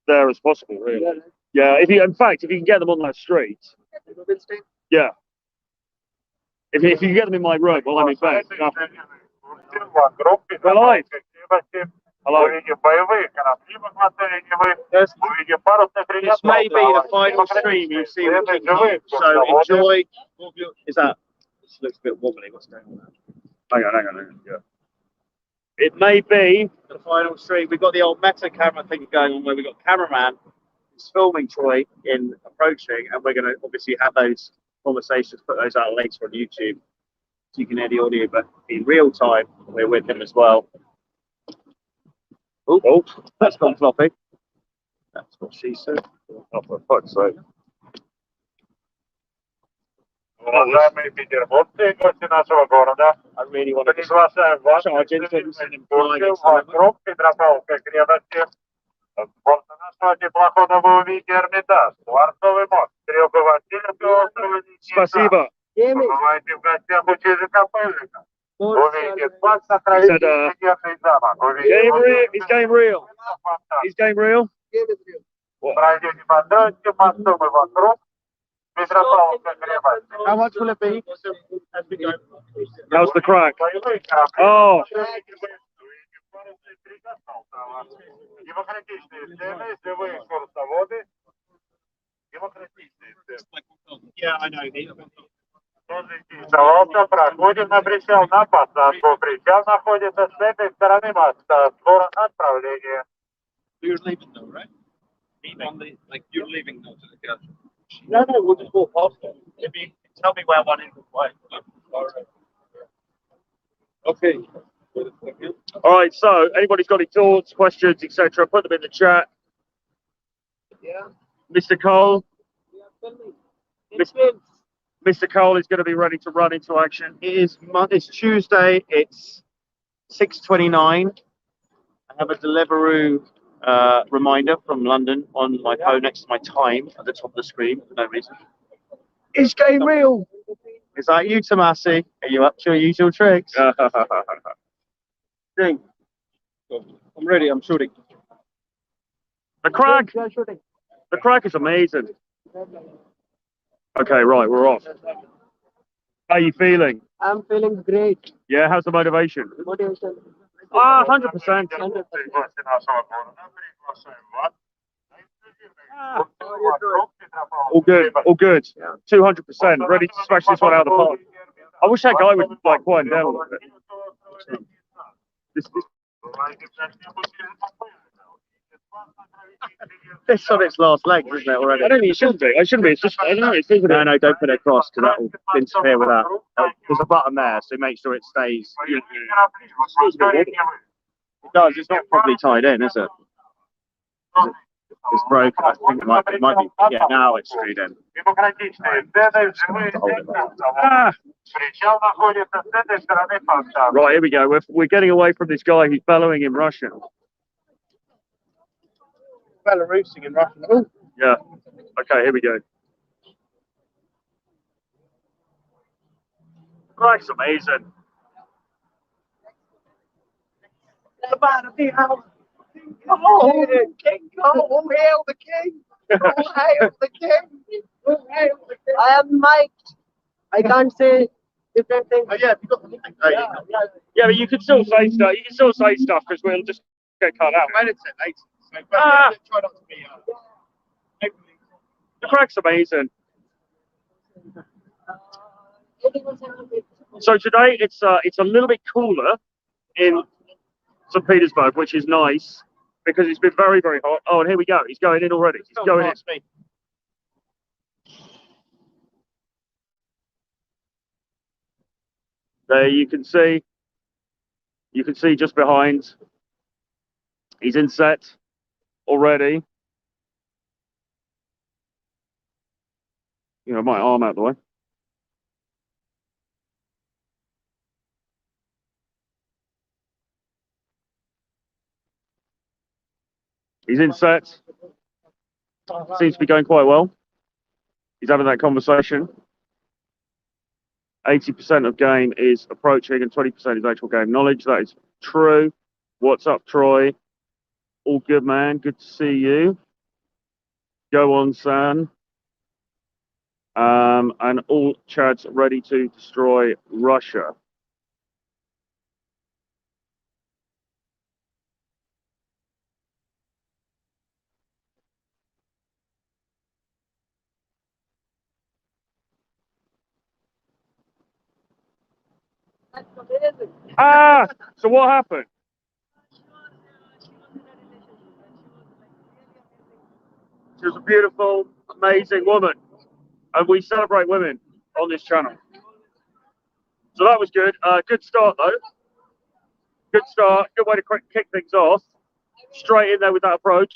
there as possible, really. Yeah, if you, in fact, if you can get them on that street, yeah. If you can get them in my room, well, I'm in bed. We're live. Hello. This may be the final stream you see with King, so enjoy. Is that? This looks a bit wobbly. What's going on? Hang on. Yeah. It may be the final stream. We've got the old meta camera thing going on where we've got cameraman who's filming Troy in approaching, and we're going to obviously have those conversations, put those out later on YouTube so you can hear the audio, but in real time we're with him as well. Oh, that's gone floppy. That's what she said. Oh, for fuck's sake. Уважаемые петербуржцы, гости нашего города, I really want to приглашаем вас charge в into this and вокруг Петропавловской крепости. С борта нашего теплохода вы увидите Эрмитаж, Дворцовый мост, Трехугольник острова Никита. Спасибо. Побывайте в гостях у Чижика-Пыльника. Увидите спад сохранительный секретный замок. Is game real? Is game real? Пройдете по Троицким мостом и вокруг Петропавловской крепости. How much will it be? How's the crack? Oh. Демократичные цены, если вы экскурсоводы. Демократичные цены. Yeah, I know. Тоже интересовался, проходим на причал, на посадку. Причал находится с этой стороны моста, скоро отправление. You're leaving though, right? You're leaving though to the couch. No, we'll just walk past it. If you tell me where one is, okay. All right, so anybody's got any thoughts, questions, etc., put them in the chat. Yeah. Mr. Cole. Yeah, Mr. Cole is going to be ready to run into action. It's Tuesday. It's 6:29. I have a Deliveroo reminder from London on my phone next to my time at the top of the screen for no reason. Is game real? Is that you, Tomasi? Are you up to your usual tricks? Ding. I'm ready. I'm shooting. The crack. The crack is amazing. Okay, right, we're off. How are you feeling? I'm feeling great. Yeah, how's the motivation? Motivation. 100%. All good, all good. 200%. Ready to smash this one out of the park. I wish that guy would like quiet down a little bit. It's on its last legs, isn't it, already? I don't think it shouldn't be. It shouldn't be. It's just, I don't know. It's No, don't put it across because that will interfere with that. There's a button there, so make sure it stays. It does. It's not properly tied in, is it? It's broken. I think it might be. Yeah, now it's screwed in. Right, here we go. We're getting away from this guy who's bellowing in Russian. Belarusian in Russian. Oh. Yeah. Okay, here we go. Crack's amazing. Oh, King Cole, hail the king! Hail the king! I am mic'd. I can't say different things. Oh, yeah, you got the Yeah, but you can still say stuff. You can still say stuff because we'll just get cut out. Edit it later. So, try not to be. The crack's amazing. So today it's a little bit cooler in St. Petersburg, which is nice because it's been very, very hot. Oh, and here we go. He's going in already. He's going in. Me. There you can see just behind. He's in set already. You know, my arm out of the way. He's in set. Seems to be going quite well. He's having that conversation. 80% of game is approaching and 20% is actual game knowledge. That is true. What's up, Troy? All good, man. Good to see you. Go on, San. And all Chads ready to destroy Russia. That's amazing. Ah, so what happened? She was a beautiful, amazing woman, and we celebrate women on this channel. So that was good. Good start though. Good start. Good way to kick things off. Straight in there with that approach.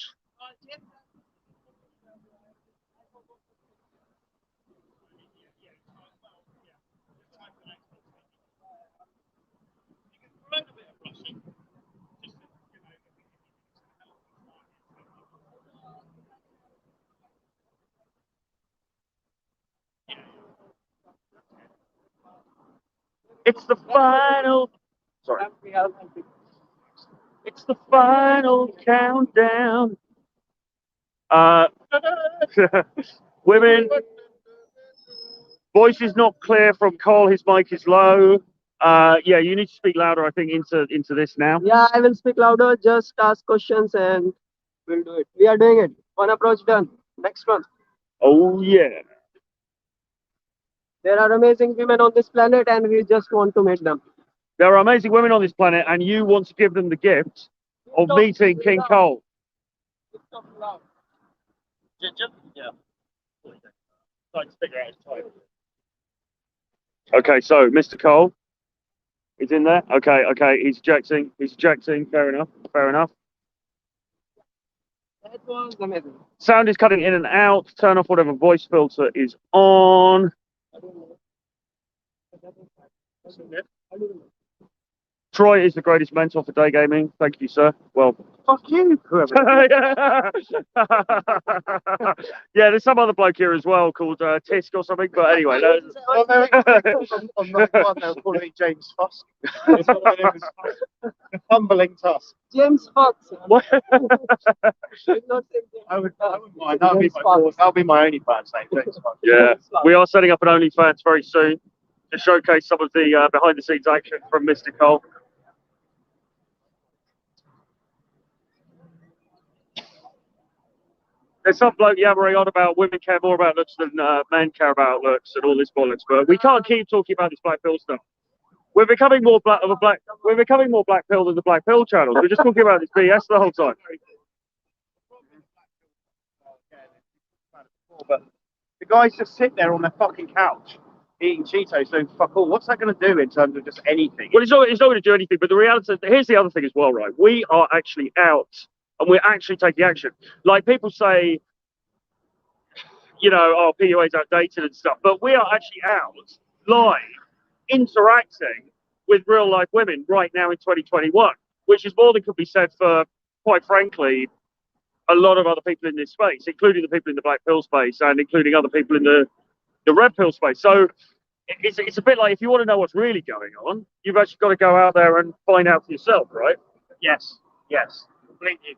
It's the final. Sorry. It's the final countdown. Women. Voice is not clear from Cole. His mic is low. Yeah, you need to speak louder, I think, into this now. Yeah, I will speak louder. Just ask questions and we'll do it. We are doing it. One approach done. Next one. Oh yeah. There are amazing women on this planet, and we just want to meet them. There are amazing women on this planet, and you want to give them the gift of meeting King Cole. Yeah. Okay, so Mr. Cole is in there. Okay, he's ejecting. He's ejecting. Fair enough. Fair enough. That was amazing. Sound is cutting in and out. Turn off whatever voice filter is on. Troy is the greatest mentor for day gaming. Thank you, sir. Well, Fuck you, whoever. Yeah, there's some other bloke here as well called Tisk or something. But anyway, On that one, they were calling me James Fosk. Humbling Tusk. James Fox. What? I wouldn't mind. That'll be my only fans name, James Fosk. Yeah, we are setting up an OnlyFans very soon to showcase some of the behind-the-scenes action from Mr. Cole. There's some bloke yammering on about women care more about looks than men care about looks and all this bollocks, but we can't keep talking about this black pill stuff. We're becoming more We're becoming more black pill than the black pill channels. We're just talking about this BS the whole time. But the guys just sit there on their fucking couch eating Cheetos doing fuck all. What's that going to do in terms of just anything? Well, it's not going to do anything. But the reality, here's the other thing as well, right? We are actually out and we're actually taking action. Like people say, you know, oh, PUA's outdated and stuff, but we are actually out live interacting with real life women right now in 2021, which is more than could be said for, quite frankly, a lot of other people in this space, including the people in the black pill space and including other people in the red pill space. So it's a bit like if you want to know what's really going on, you've actually got to go out there and find out for yourself, right? Yes. Completely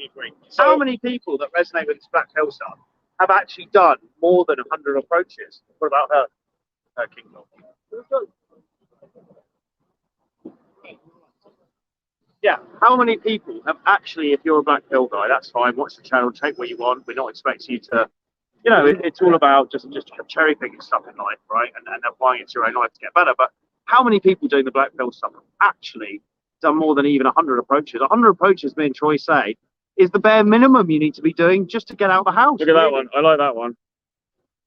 agree. So, how many people that resonate with this black pill stuff have actually done more than 100 approaches? What about her King Kong? Yeah, how many people have actually, if you're a black pill guy, that's fine, watch the channel, take what you want. We're not expecting you to, you know, it's all about just cherry picking stuff in life, right? And applying it to your own life to get better. But how many people doing the black pill stuff have actually done more than even 100 approaches? 100 approaches, me and Troy say, is the bare minimum you need to be doing just to get out of the house. Look at that one. I like that one.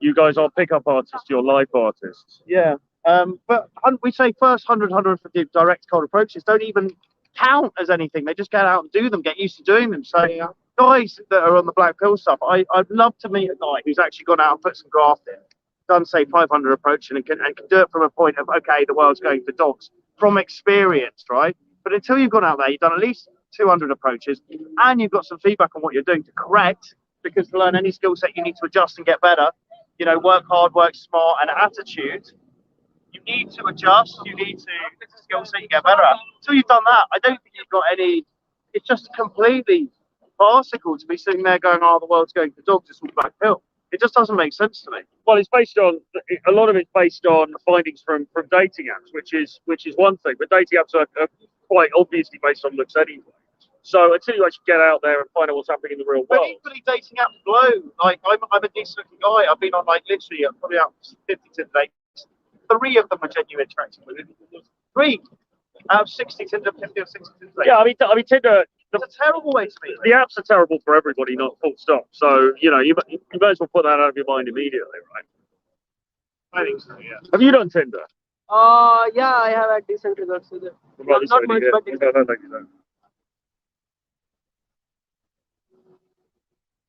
You guys are pickup artists, you're life artists. Yeah. But we say first 150 direct cold approaches don't even count as anything. They just get out and do them, get used to doing them. So guys that are on the black pill stuff, I'd love to meet a guy who's actually gone out and put some graft in, done say 500 approaching and can do it from a point of, okay, the world's going for dogs, from experience, right? But until you've gone out there, you've done at least 200 approaches and you've got some feedback on what you're doing to correct, because to learn any skill set you need to adjust and get better. You know, work hard, work smart, and attitude. You need to adjust. You need to skill set you get better at. Until you've done that, I don't think you've got any it's just completely farcical to be sitting there going, "Oh, the world's going for dogs. It's all black-pill." It just doesn't make sense to me. Well, it's based on a lot of it's based on findings from dating apps, which is one thing. But dating apps are quite obviously based on looks anyway. So until you actually get out there and find out what's happening in the real But world, equally, dating apps blow. Like I'm a decent-looking guy. I've been on like literally probably out 50 to dates. 3 of them are genuine interacting with it. 3 out of 60 Tinder, 50 or 60 Tinder dates. yeah, I mean Tinder. It's a terrible way to meet. The apps are terrible for everybody, not full stop. So you know, you might as well put that out of your mind immediately, right? I think so. Yeah. Have you done Tinder? Yeah, I have had decent results with it. Well, Not much, but no, no, thank you, no.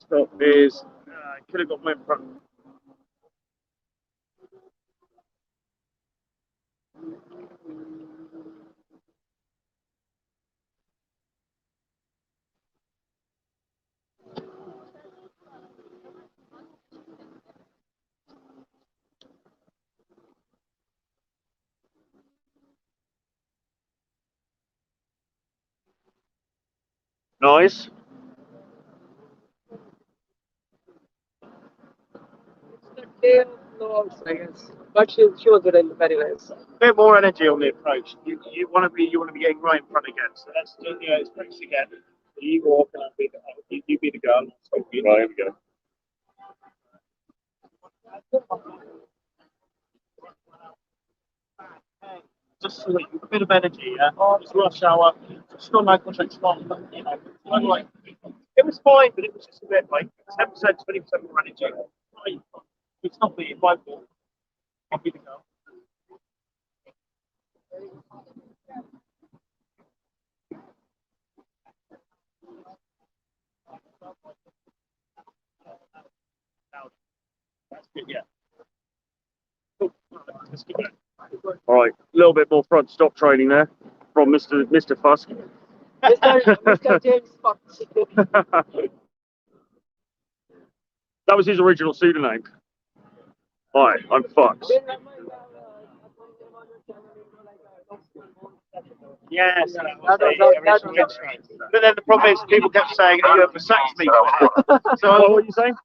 Stop is could have got my front. Nice. day of vlogs, I guess. But she was very nice. Bit more energy on the approach. You want to be getting right in front again. So let's do let's practice again. You walk and I'll be you be the girl. Right, here we go. Just so a bit of energy, yeah. Just rush hour. Just not like much fun, but you know, like it was fine, but it was just a bit like 10%, 20% more energy. Right. It's not me, it's my fault. I'll be the girl. That's good, yeah. Cool. Let's keep going. All right, a little bit more front stop training there from Mr. Fusk. Mr. James Fox. That was his original pseudonym. Hi, I'm Fox. Yes, but then the problem is people kept saying, "Are you a vasectomy?" So What were you saying?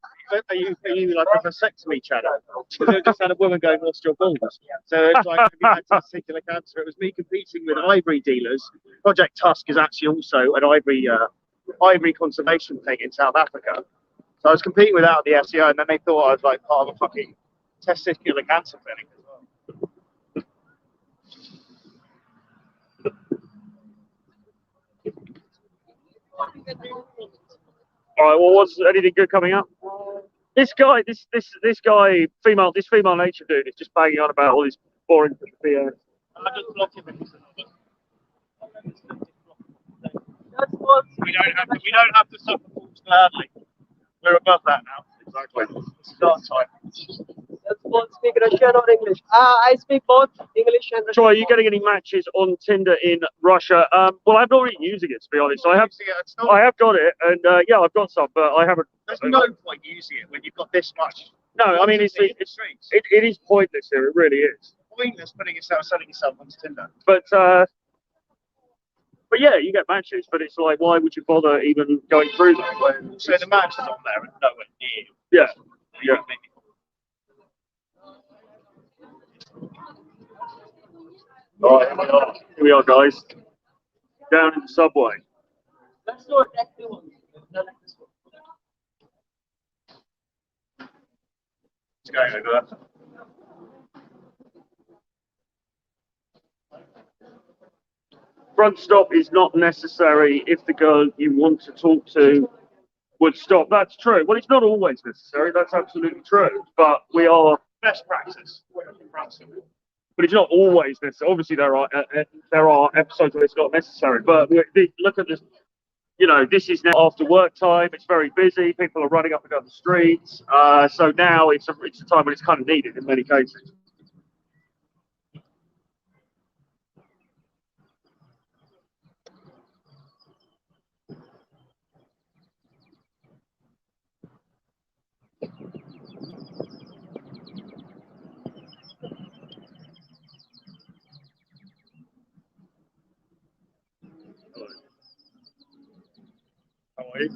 are you like a vasectomy channel? Because it just had a woman going, "Lost your balls." So it's like, have you had testicular cancer? It was me competing with ivory dealers. Project Tusk is actually also an ivory conservation thing in South Africa. So I was competing without the SEO, and then they thought I was like part of a fucking testicular cancer clinic as well. All right, well, what's anything good coming up? This guy, this female nature dude is just banging on about all these boring BS. I just block him. That's what We don't have to suffer fools gladly. We're above that now. Exactly. It's our time. that's both speak Russian or English. I speak both English and Russian. Troy, are you getting any matches on Tinder in Russia? Well, I'm not really using it, to be honest. I have got it, and yeah, I've got some, but I haven't. There's no point using it when you've got this much. No, I mean it is pointless here. It really is. Pointless selling yourself on Tinder. But yeah, you get matches, but it's like, why would you bother even going through that? When So the matches on there are nowhere near. yeah, yeah. All right, here we are, guys. Down in the subway. Let's do an active one. Not like this one. It's going over that. Front stop is not necessary if the girl you want to talk to would stop. That's true. Well, it's not always necessary. That's absolutely true. But we are Best practice. but it's not always necessary. Obviously, there are episodes where it's not necessary. But look at this. You know, this is now after work time. It's very busy. People are running up and down the streets. So now it's a time when it's kind of needed in many cases. are you?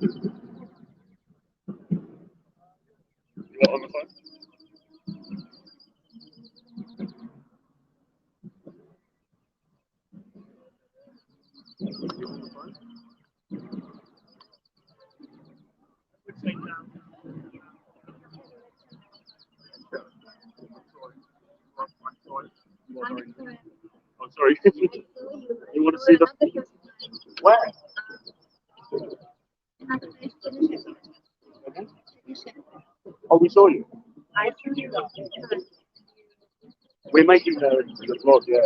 You got on the phone? Oh, sorry. You want to see the Where? Oh, we saw you. We're making the vlog, yeah.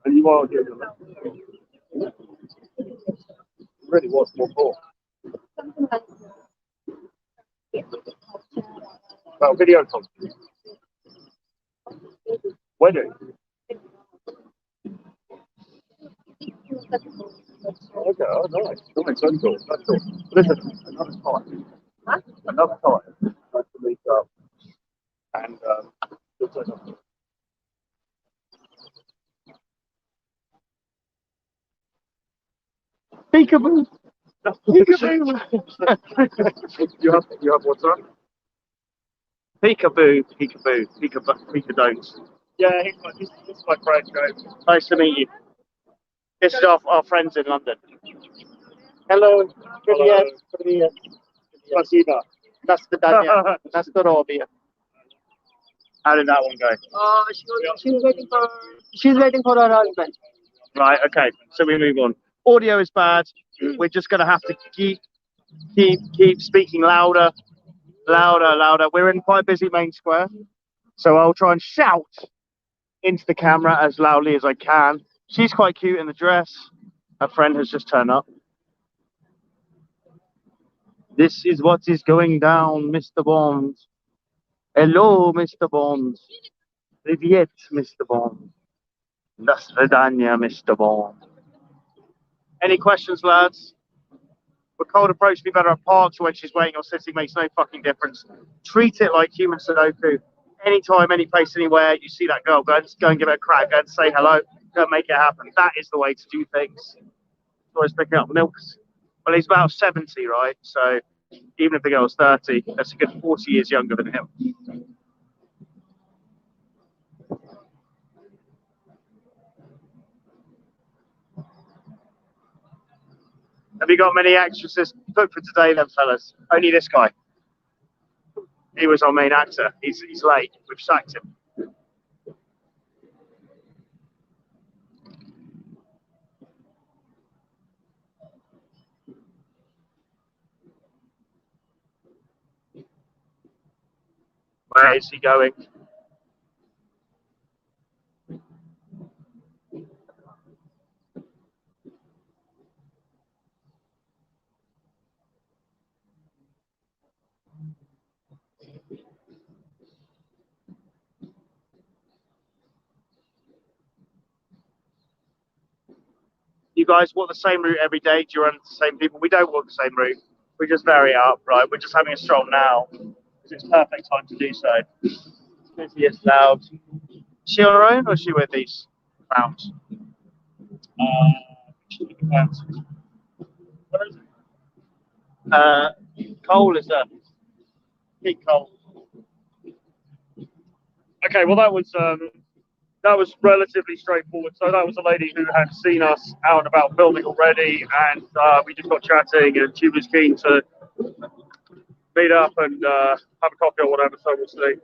And you are doing it. Really was more cool. Well, video content. Wedding. Okay, oh, nice. Nice, that's cool. That's cool. Listen, another time. Another time. Nice to meet up. And, peekaboo. Peekaboo. you have WhatsApp? Peekaboo, peekaboo, peekadon'ts. Yeah, this is my friend, guys. Nice to meet you. This is our friends in London. Hello. Привет. Привет. Спасибо. That's the Dania. That's the Robia. How did that one go? She's waiting for her husband. Right, okay. So we move on. Audio is bad. We're just gonna have to keep speaking louder. We're in quite a busy main square. So I'll try and shout into the camera as loudly as I can. She's quite cute in the dress. Her friend has just turned up. This is what is going down, Mr. Bond. Hello, Mr. Bond. Привет, Mr. Bond. До свидания, Mr. Bond. Any questions, lads? Would cold approach be better at parks or when she's waiting or sitting? Makes no fucking difference. Treat it like human Sudoku. Anytime, any place, anywhere, you see that girl, go and give it a crack. Go and say hello. Go and make it happen. That is the way to do things. Always picking up milks. Well, he's about 70, right? So even if the girl's 30, that's a good 40 years younger than him. Have you got many actresses booked for today then, fellas? Only this guy. He was our main actor. He's late. We've sacked him. Where is he going? You guys walk the same route every day? Do you run the same people? We don't walk the same route. We just vary it up, right? We're just having a stroll now because it's perfect time to do so. Busy, it's loud. Is she on her own or is she with these clowns? What is it? Cole is a big Cole. Okay, well that was relatively straightforward. So that was a lady who had seen us out and about filming already, and we just got chatting, and she was keen to meet up and have a coffee or whatever. So we'll see.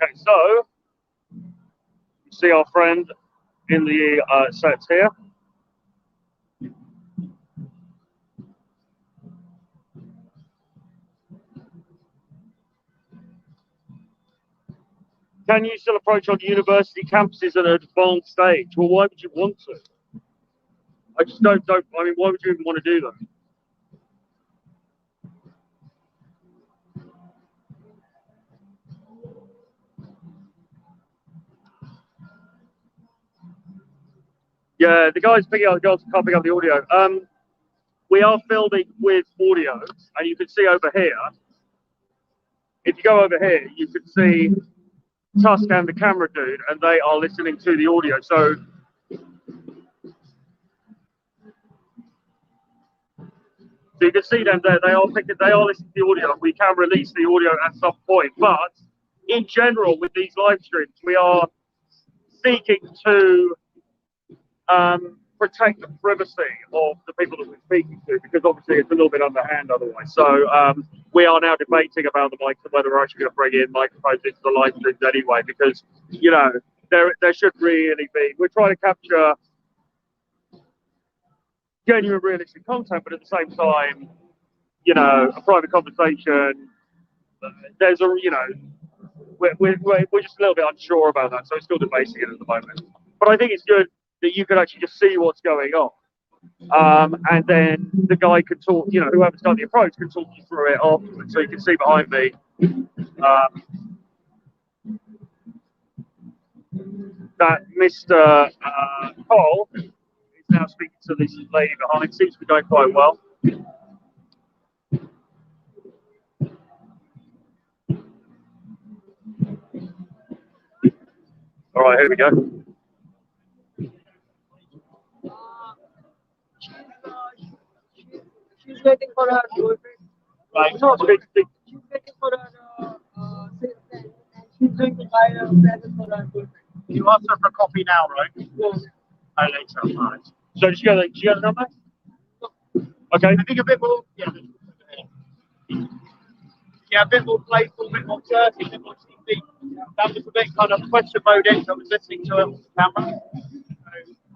Okay, so you see our friend in the sets here. Can you still approach on university campuses at an advanced stage? Well, why would you want to? I just don't. I mean, why would you even want to do them? Yeah, the guys picking up the girls can't pick up the audio. We are filming with audio, and you can see over here. If you go over here, you can see Tusk and the camera dude, and they are listening to the audio. So you can see them there. They are listening to the audio. We can release the audio at some point, but in general, with these live streams, we are seeking to protect the privacy of the people that we're speaking to, because obviously it's a little bit underhand otherwise. So we are now debating about the mics and whether we're actually going to bring in microphones into the live streams anyway, because, you know, there should really be, we're trying to capture genuine, realistic content, but at the same time, you know, a private conversation, there's a, you know, we're just a little bit unsure about that, so we're still debating it at the moment. But I think it's good that you can actually just see what's going on. And then the guy could talk, you know, whoever's done the approach can talk you through it afterwards. So you can see behind me that Mr. Cole is now speaking to this lady behind. Seems to be going quite well. All right, here we go. She's waiting for her boyfriend. Right. No, She's waiting for her sales friend, and she's going to buy a present for her boyfriend. You asked her for a coffee now, right? Yes. Oh, later. Right. So did you get the number? Okay. I think a bit more. Yeah. Yeah, a bit more playful, a bit more dirty, a bit more TV. That was a bit kind of question mode in, so I was listening to it on the camera.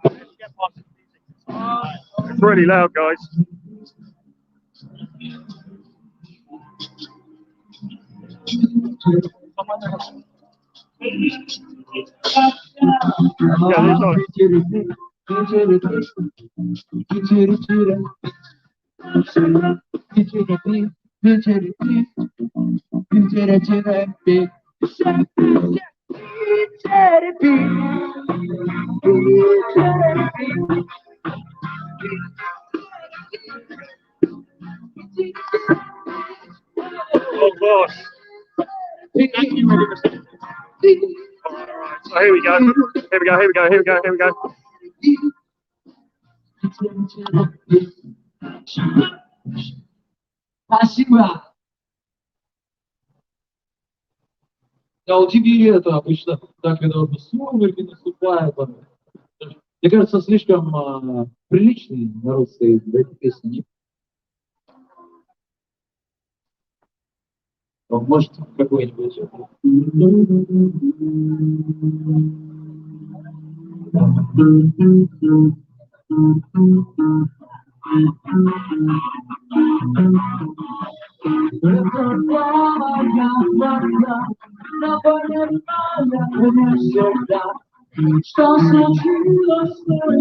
So, let's get past the music. It's really loud, guys. Yeah, this oh gosh. All right. So here we go. Here we go. Here we go. Here we go. Here we go. Я у тебя это обычно так, когда он сумерки наступает. Мне кажется, слишком приличный народ стоит за эти песни. Может, какой-нибудь.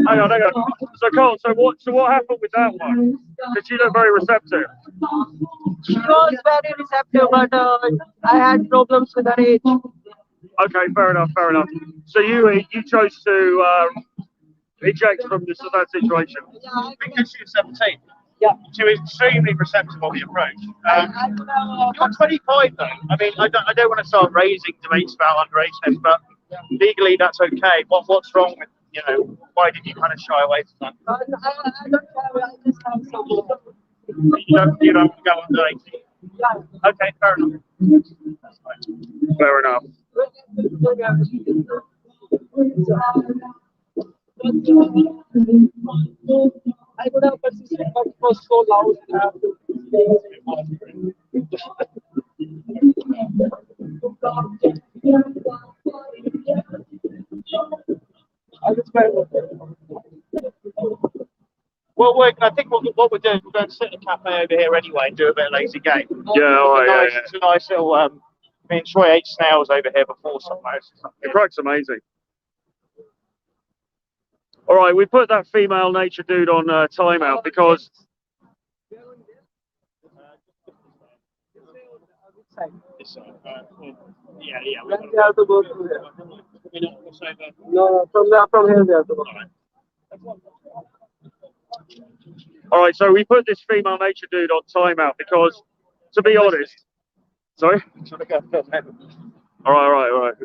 Hang on, hang on. So Cole, so what happened with that one? Did she look very receptive? She was very receptive, but I had problems with her age. Okay, fair enough, fair enough. So you chose to eject from that situation. Yeah, Because she was 17. yeah. She was extremely receptive of the approach. You're 25 though. I mean, I don't want to start raising debates about underageness, but legally that's okay. What's wrong with, you know, why did you kind of shy away from that? I don't have, I just have some. You don't go under 18. Yeah. Okay, fair enough. That's fine. Fair enough. I would have persisted, but it was so loud. Well, I think what we're doing, we're going to sit in a cafe over here anyway and do a bit of lazy game. Yeah, all right, It's a nice little. I mean, Troy ate snails over here before somewhere. The crack's amazing. All right, we put that female nature dude on timeout because This side. Yeah, yeah. Then we have to go through here. No, from here we have to go. all right, so we put this female nature dude on timeout because, to be honest, sorry. All right, all right, all right.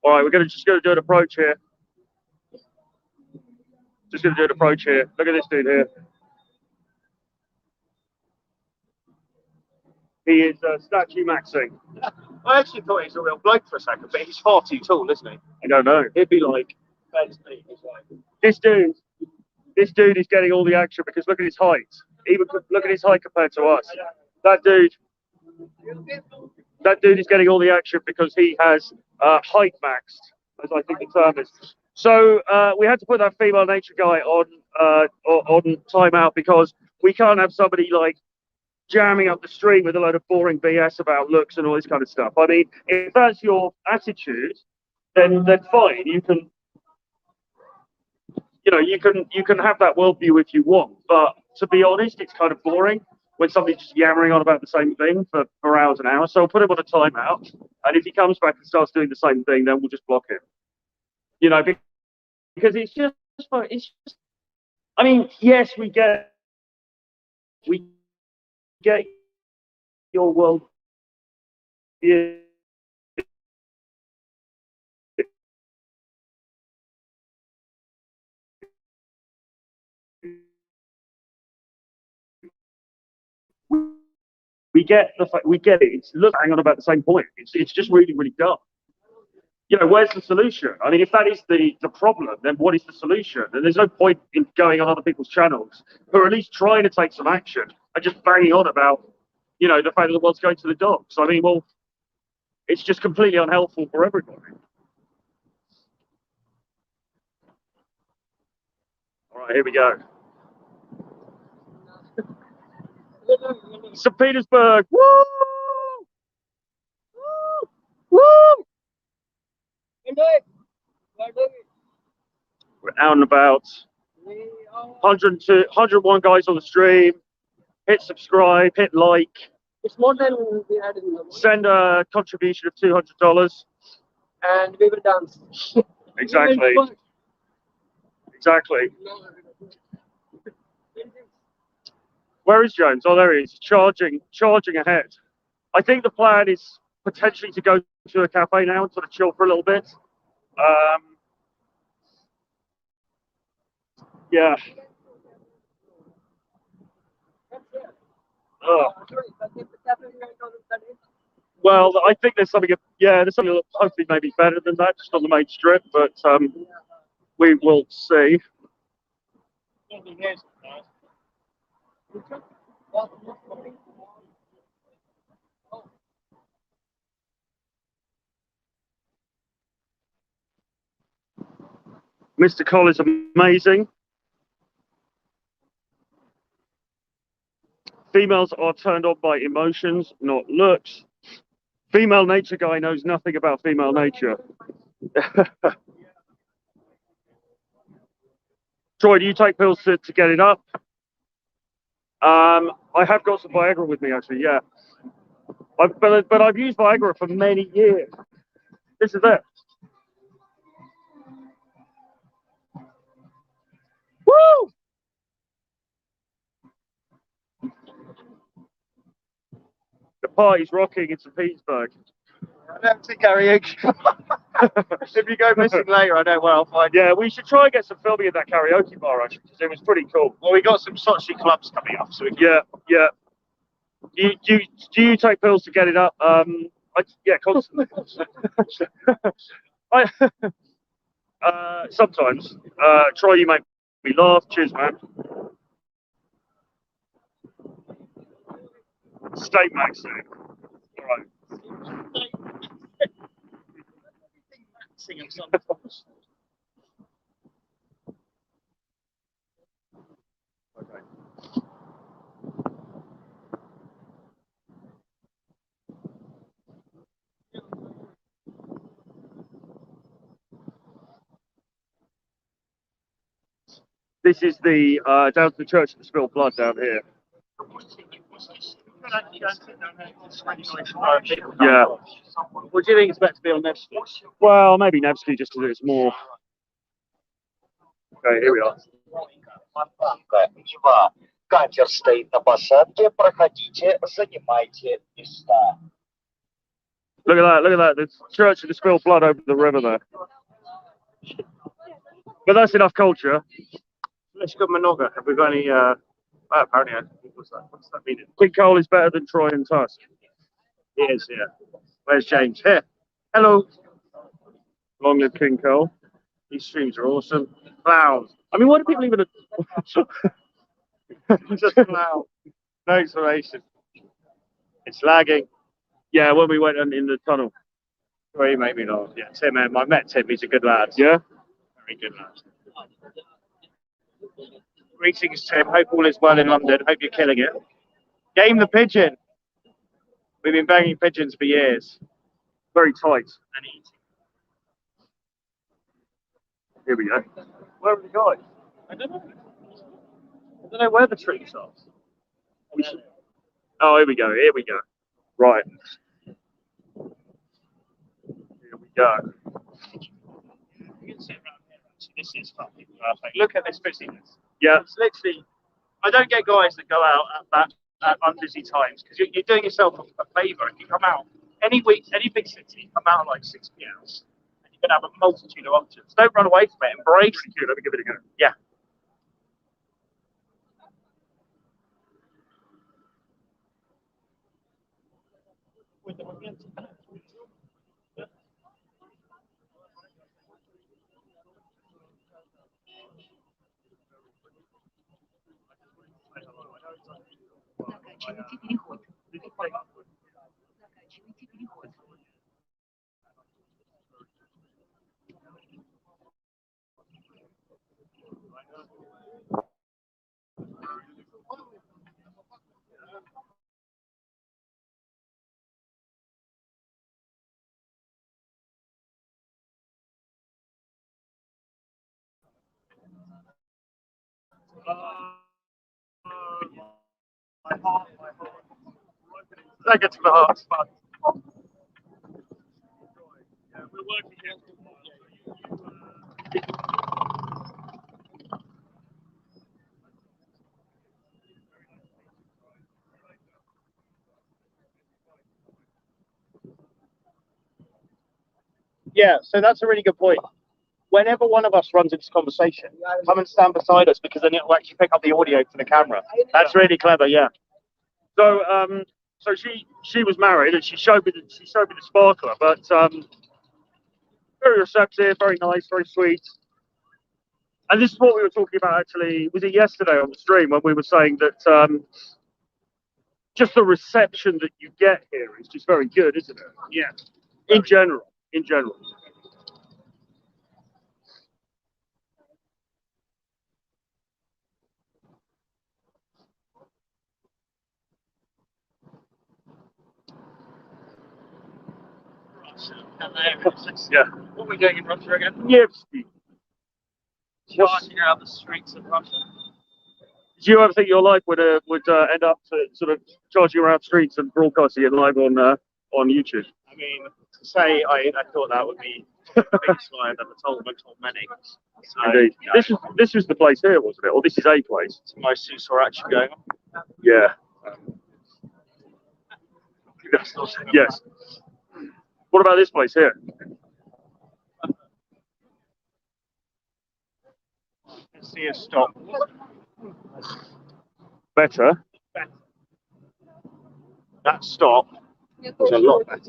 All right, we're just gonna do an approach here. Just gonna do an approach here. Look at this dude here. He is statue maxing. I actually thought he's a real bloke for a second, but he's far too tall, isn't he? I don't know. He'd be like Ben's feet. This dude is getting all the action because look at his height. Even look at his height compared to us. That dude is getting all the action because he has height maxed, as I think the term is. So we had to put that female nature guy on timeout because we can't have somebody like jamming up the street with a load of boring BS about looks and all this kind of stuff. I mean, if that's your attitude, then fine. You can, you can have that worldview if you want. But to be honest, it's kind of boring when somebody's just yammering on about the same thing for hours and hours. So we'll put him on a timeout, and if he comes back and starts doing the same thing, then we'll just block him. Because it's just. I mean, yes, we get your world. Yeah. We get it. It's hang on about the same point. It's just really, really dumb. Where's the solution? I mean, if that is the problem, then what is the solution? And there's no point in going on other people's channels who are at least trying to take some action and just banging on about, the fact that the world's going to the dogs. I mean, well, it's just completely unhelpful for everybody. All right, here we go. St. Petersburg. Woo! Woo! Woo! We're out and about. 101 guys on the stream. Hit subscribe, hit like. It's more than we had in the Send a contribution of $200. And we will dance. Exactly. Exactly. Where is Jones? Oh, there he is. Charging ahead. I think the plan is potentially to go to a cafe now and sort of chill for a little bit. Yeah. Well, I think there's something hopefully maybe better than that, just on the main strip, but we will see. Mr. Cole is amazing. Females are turned on by emotions, not looks. Female nature guy knows nothing about female nature. Troy, do you take pills to get it up? I have got some Viagra with me, actually, yeah. But I've used Viagra for many years. This is it. Woo! The party's rocking in St. Petersburg. I have to karaoke. If you go missing later, I know where I'll find you. Yeah, we should try and get some filming at that karaoke bar, actually, because it was pretty cool. Well, we got some Sochi clubs coming up, so we can... Yeah. Do you take pills to get it up? Yeah, constantly. Sometimes. Troy, you make me laugh. Cheers, man. State maxing. All right. Okay. This is the down to the Church of the Spilled Blood down here. Yeah. What do you think it's better to be on Nevsky? Well, maybe Nevsky just because it's more. Okay, here we are. Катер стоит на посадке, проходите, занимайте места. Look at that, look at that. The Church of the Spilled Blood over the river there. But that's enough culture. Let's go Minoga. Have we got any? Apparently, what's that? What's that meaning? King Cole is better than Troy and Tusk. It is, yeah. Where's James? Here. Hello. Long live King Cole. These streams are awesome. Cloud. I mean, why do people even... Just cloud. No explanation. It's lagging. Yeah, when we went in the tunnel. Well, he made me laugh. Yeah, Tim, I met Tim. He's a good lad. Yeah? Very good lad. Greetings, Tim. Hope all is well in London. Hope you're killing it. Game the pigeon. We've been banging pigeons for years. Very tight. And eating. Here we go. Where are the guys? I don't know. I don't know where the trees are. Oh, here we go. Here we go. Right. Here we go. You can sit around here. Actually, this is fucking perfect. Look at this busyness. Yeah. It's literally. I don't get guys that go out at unbusy times because you're doing yourself a favour if you come out any week, any big city, come out at like 6 p.m. and you can have a multitude of options. Don't run away from it. Embrace it. Let me give it a go. Yeah. Закачивайте переход. Закачивайте переход. That gets to the heart spot. Yeah, we're working here. Yeah, so that's a really good point. Whenever one of us runs into this conversation, come and stand beside us because then it'll actually pick up the audio for the camera. That's really clever, yeah. So, so she was married and she showed me the sparkler, but very receptive, very nice, very sweet. And this is what we were talking about actually. Was it yesterday on the stream when we were saying that just the reception that you get here is just very good, isn't it? Yeah. In general. In general. Yeah. What are we doing in Russia again? Nevsky. Charging around the streets of Russia. Did you ever think your life would end up to sort of charging around streets and broadcasting it live on YouTube? I mean, to say I thought that would be a big slide that I told many. So, Indeed. you know, This was the place here, wasn't it? Or this is a place? it's most suits are actually going on. Yeah. Yes. What about this place here? Let's see a stop. Better. That stop was a lot better.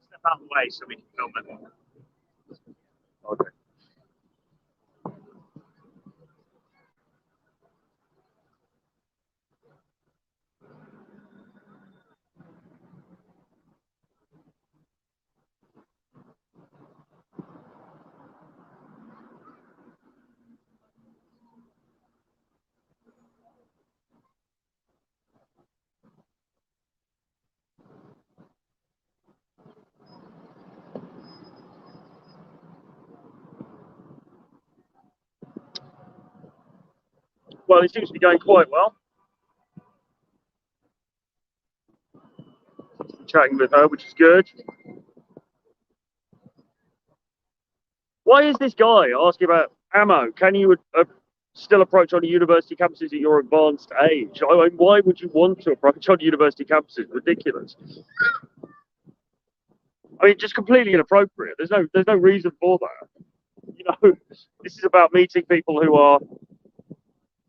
Step out of the way so we can film it. Okay. Well, it seems to be going quite well. Chatting with her, which is good. Why is this guy asking about ammo? Can you still approach on university campuses at your advanced age? I mean, why would you want to approach on university campuses? Ridiculous. I mean, just completely inappropriate. There's no reason for that. You know, this is about meeting people who are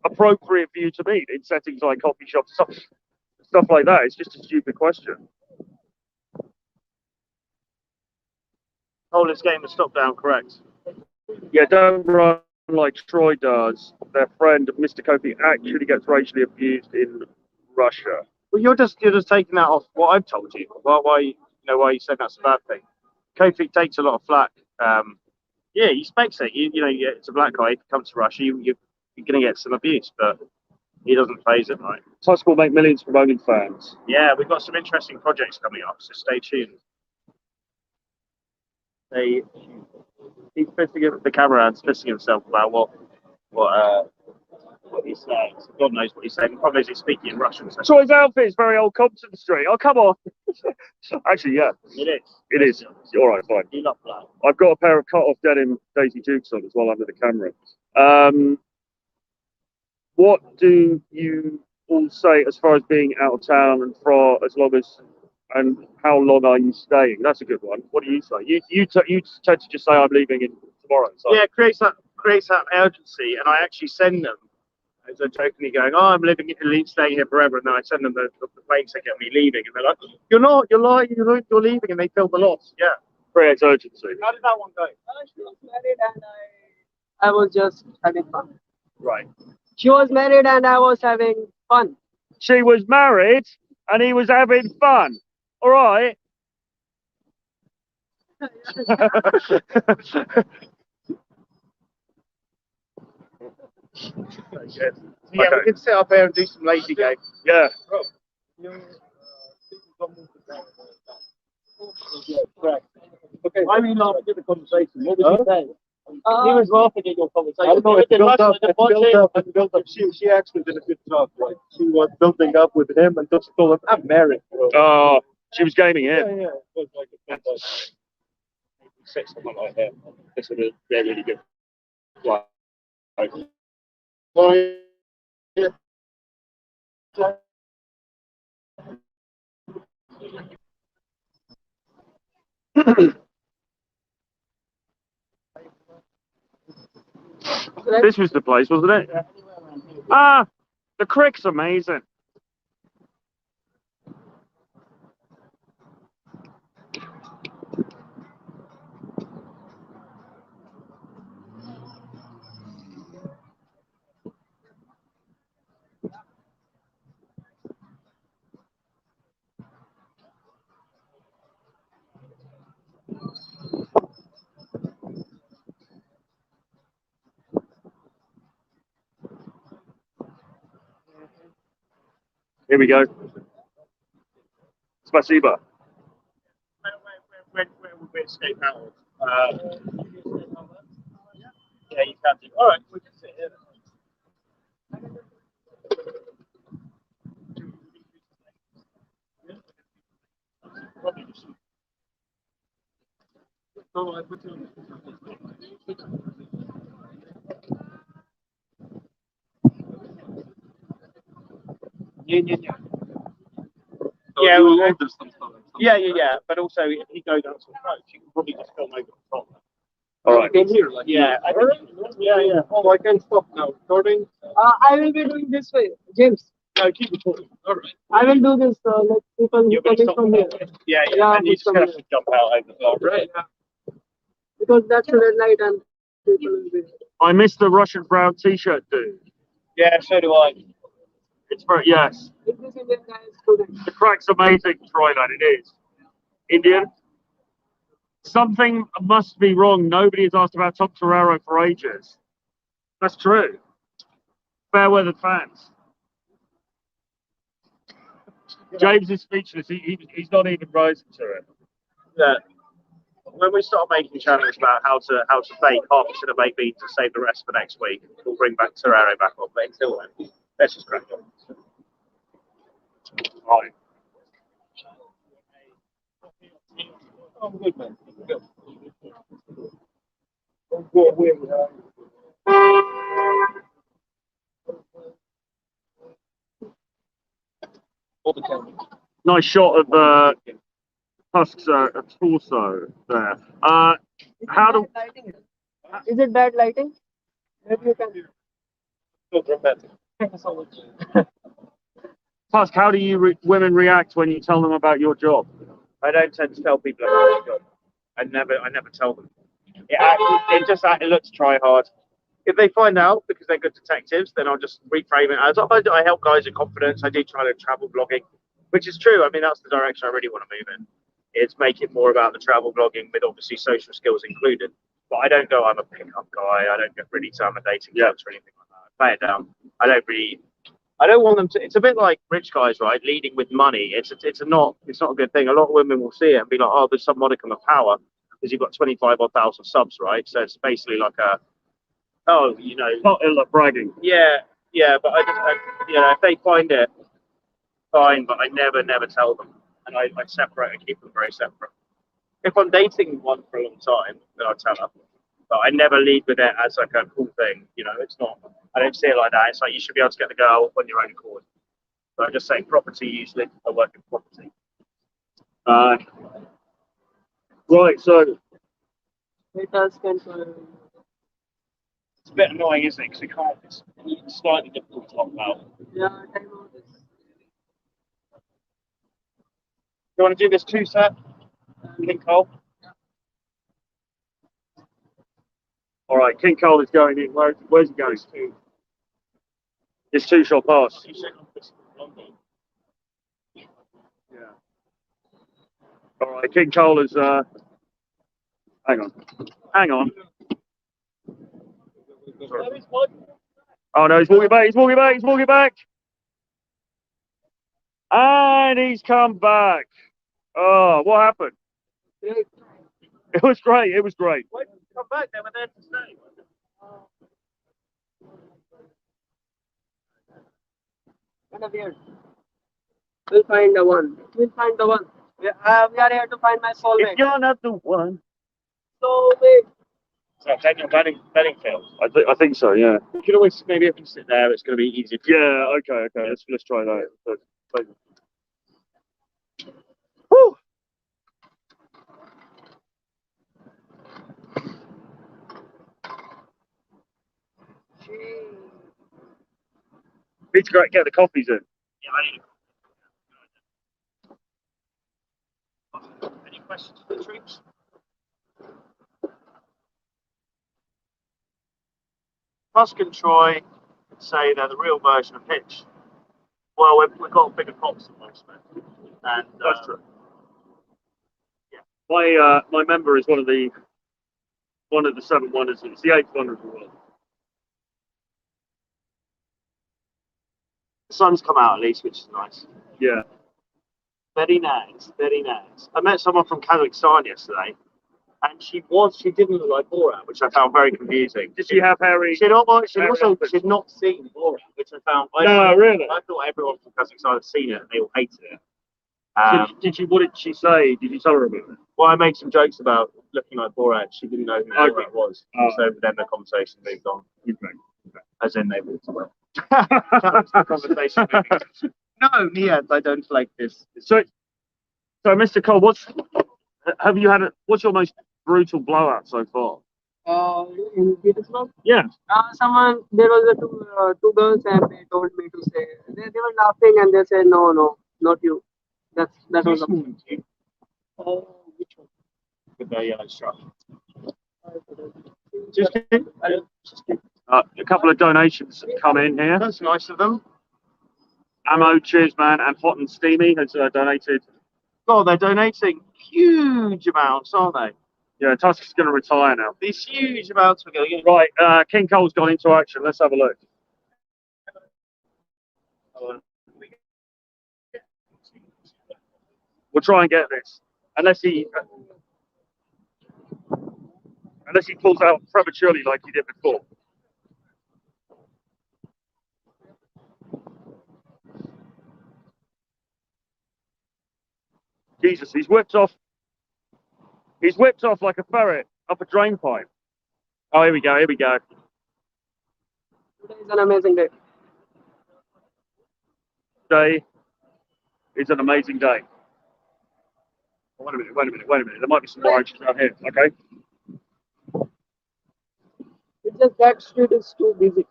appropriate for you to meet in settings like coffee shops, stuff like that. It's just a stupid question. Oh, this game is stop down, correct? Yeah, don't run like Troy does. Their friend, Mr. Kofi, actually gets racially abused in Russia. Well, you're just taking that off what I've told you. Why you said that's a bad thing? Kofi takes a lot of flack. Yeah, he expects it. It's a black guy. If he comes to Russia, you're going to get some abuse, but he doesn't phase it, right? Tusk will make millions from OnlyFans. Yeah, we've got some interesting projects coming up, so stay tuned. He's pissing the cameraman's pissing himself about what he's saying. So God knows what he's saying. Probably he's speaking in Russian. So. Troy's outfit is very old Compton Street. Oh, come on. Actually, yeah. It is. It is. All right, fine. You love black. I've got a pair of cut-off denim Daisy Dukes on as well under the camera. What do you all say as far as being out of town and for as long as, and how long are you staying? That's a good one. What do you say? You tend to just say I'm leaving in tomorrow. So. Yeah, it creates that urgency, and I actually send them as a jokingly going, "Oh, I'm staying here forever," and then I send them the plane ticket and me leaving, and they're like, "You're not, you're lying, you're leaving," and they feel the loss. Yeah, creates urgency. How did that one go? She was married and I was just having fun. Right. She was married and I was having fun. She was married and he was having fun. All right. Yeah, okay. We can sit up here and do some lazy game. Yeah. Okay. Why were you laughing at the conversation? What was he saying? He was laughing at your conversation. I don't know, it built up. She actually did a good job. Like, she was building up with him until she told him, I'm married, bro. Oh, she was gaming in. Yeah. It was like a fun Set someone like him. This would be really good. Like, well, yeah. This was the place, wasn't it? Ah, the crick's amazing. Here we go. Spasiba. where would we escape out of? Yeah, you can do. All right, we can sit here. Yeah. But also, if he goes out to the approach, you can probably just film over the top. All right. Came here, like, Yeah, yeah. Oh, I can stop now. Recording. I will be doing this way, James. No, keep recording. All right. I will do this. Like people who You're coming stop from here. Yeah, Yeah, and you're just gonna have to jump out over the top. Right. Because that's a red light and people will be. I miss the Russian brown T-shirt dude. Yeah, so do I. It's very yes. If this Indian guy is student. The crack's amazing, Troy. That it is. Indian. Something must be wrong. Nobody has asked about Tom Torero for ages. That's true. Fair weather fans. James is speechless. He's not even rising to it. Yeah. when we start making channels about how to bake half a tin of baked beans to save the rest for next week, we'll bring back Terrero back on. But until then, let's just crack on. Right. I'm good, man. Good. Nice shot of Tusk's torso there. How do Is it bad lighting? Maybe you can. So dramatic. Thank you so much. Tusk? How do you women react when you tell them about your job? I don't tend to tell people about my job. I never tell them. It looks try hard. If they find out because they're good detectives, then I'll just reframe it as I help guys in confidence. I do try to travel blogging, which is true. I mean, that's the direction I really want to move in. It's make it more about the travel blogging with obviously social skills included. But I don't go, I'm a pickup guy. I don't get really to I'm a dating coach or anything like that. I play it down. I don't want them to. It's a bit like rich guys, right? Leading with money. It's not a good thing. A lot of women will see it and be like, oh, there's some modicum of power because you've got 25 odd thousand subs, right? So it's basically like a, oh, Not like bragging. yeah. But if they find it, fine. But I never tell them, and I separate and keep them very separate. If I'm dating one for a long time, then I'll tell her. But I never lead with it as like a cool thing. It's not. I don't see it like that. It's like you should be able to get the girl on your own accord. But I just say property usually. I work in property. Right. So It does can. It's a bit annoying, isn't it? Because we can't. It's slightly difficult to talk about. Yeah, I know this. You want to do this two set? King Cole? all right, King Cole is going in. Where's he going? This two shall pass. Yeah. All right, King Cole is. Hang on. Oh no, he's walking back. And he's come back. Oh, what happened? It was great. Why didn't you come back? They were there to stay. Kind of weird. We'll find the one. We are here to find my If soulmate. you're not the one. Soulmate. So Daniel Benningfield. I think so. Yeah. You can always maybe if you sit there, it's going to be easier. Yeah. Okay. Let's try that. Woo! Need to get the coffees in. Yeah, I need any questions for the troops? Tusk and Troy say they're the real version of Hitch. Well, we've got bigger pops than most men. And That's true. Yeah. My member is one of the 7 wonders. It's the 8th wonder of the world. the sun's come out at least, which is nice. Yeah. Very nice. I met someone from Kazakhstan yesterday, and she didn't look like Borat, which I found very confusing. Did she have hairy? She'd not seen Borat, which I found. Really? I thought everyone from Kazakhstan had seen it, and they all hated it. What did she say? Did you tell her about it? Well, I made some jokes about looking like Borat. She didn't know who Borat was. So then the conversation moved on. Okay. As in they walked away. The conversation moving on. No, Nia, I don't like this. So Mr. Cole, what's your most brutal blowout so far? In Petersburg, Yeah. there was two girls and they told me to say they were laughing and they said no, not you. That was the Which one? With the yellow stripe. A couple of donations have come in here. That's nice of them. Ammo, cheers, man, and Hot and Steamy has donated. Oh, they're donating huge amounts, aren't they? Yeah, Tusk's going to retire now. These huge amounts are going. Right, King Cole's gone into action. Let's have a look. We'll try and get this. Unless he... unless he pulls out prematurely like he did before. Jesus, he's whipped off like a ferret up a drain pipe. Oh, here we go, here we go. Today is an amazing day. Today is an amazing day. Oh, wait a minute. There might be some more action down here, okay? It's just that street is too busy.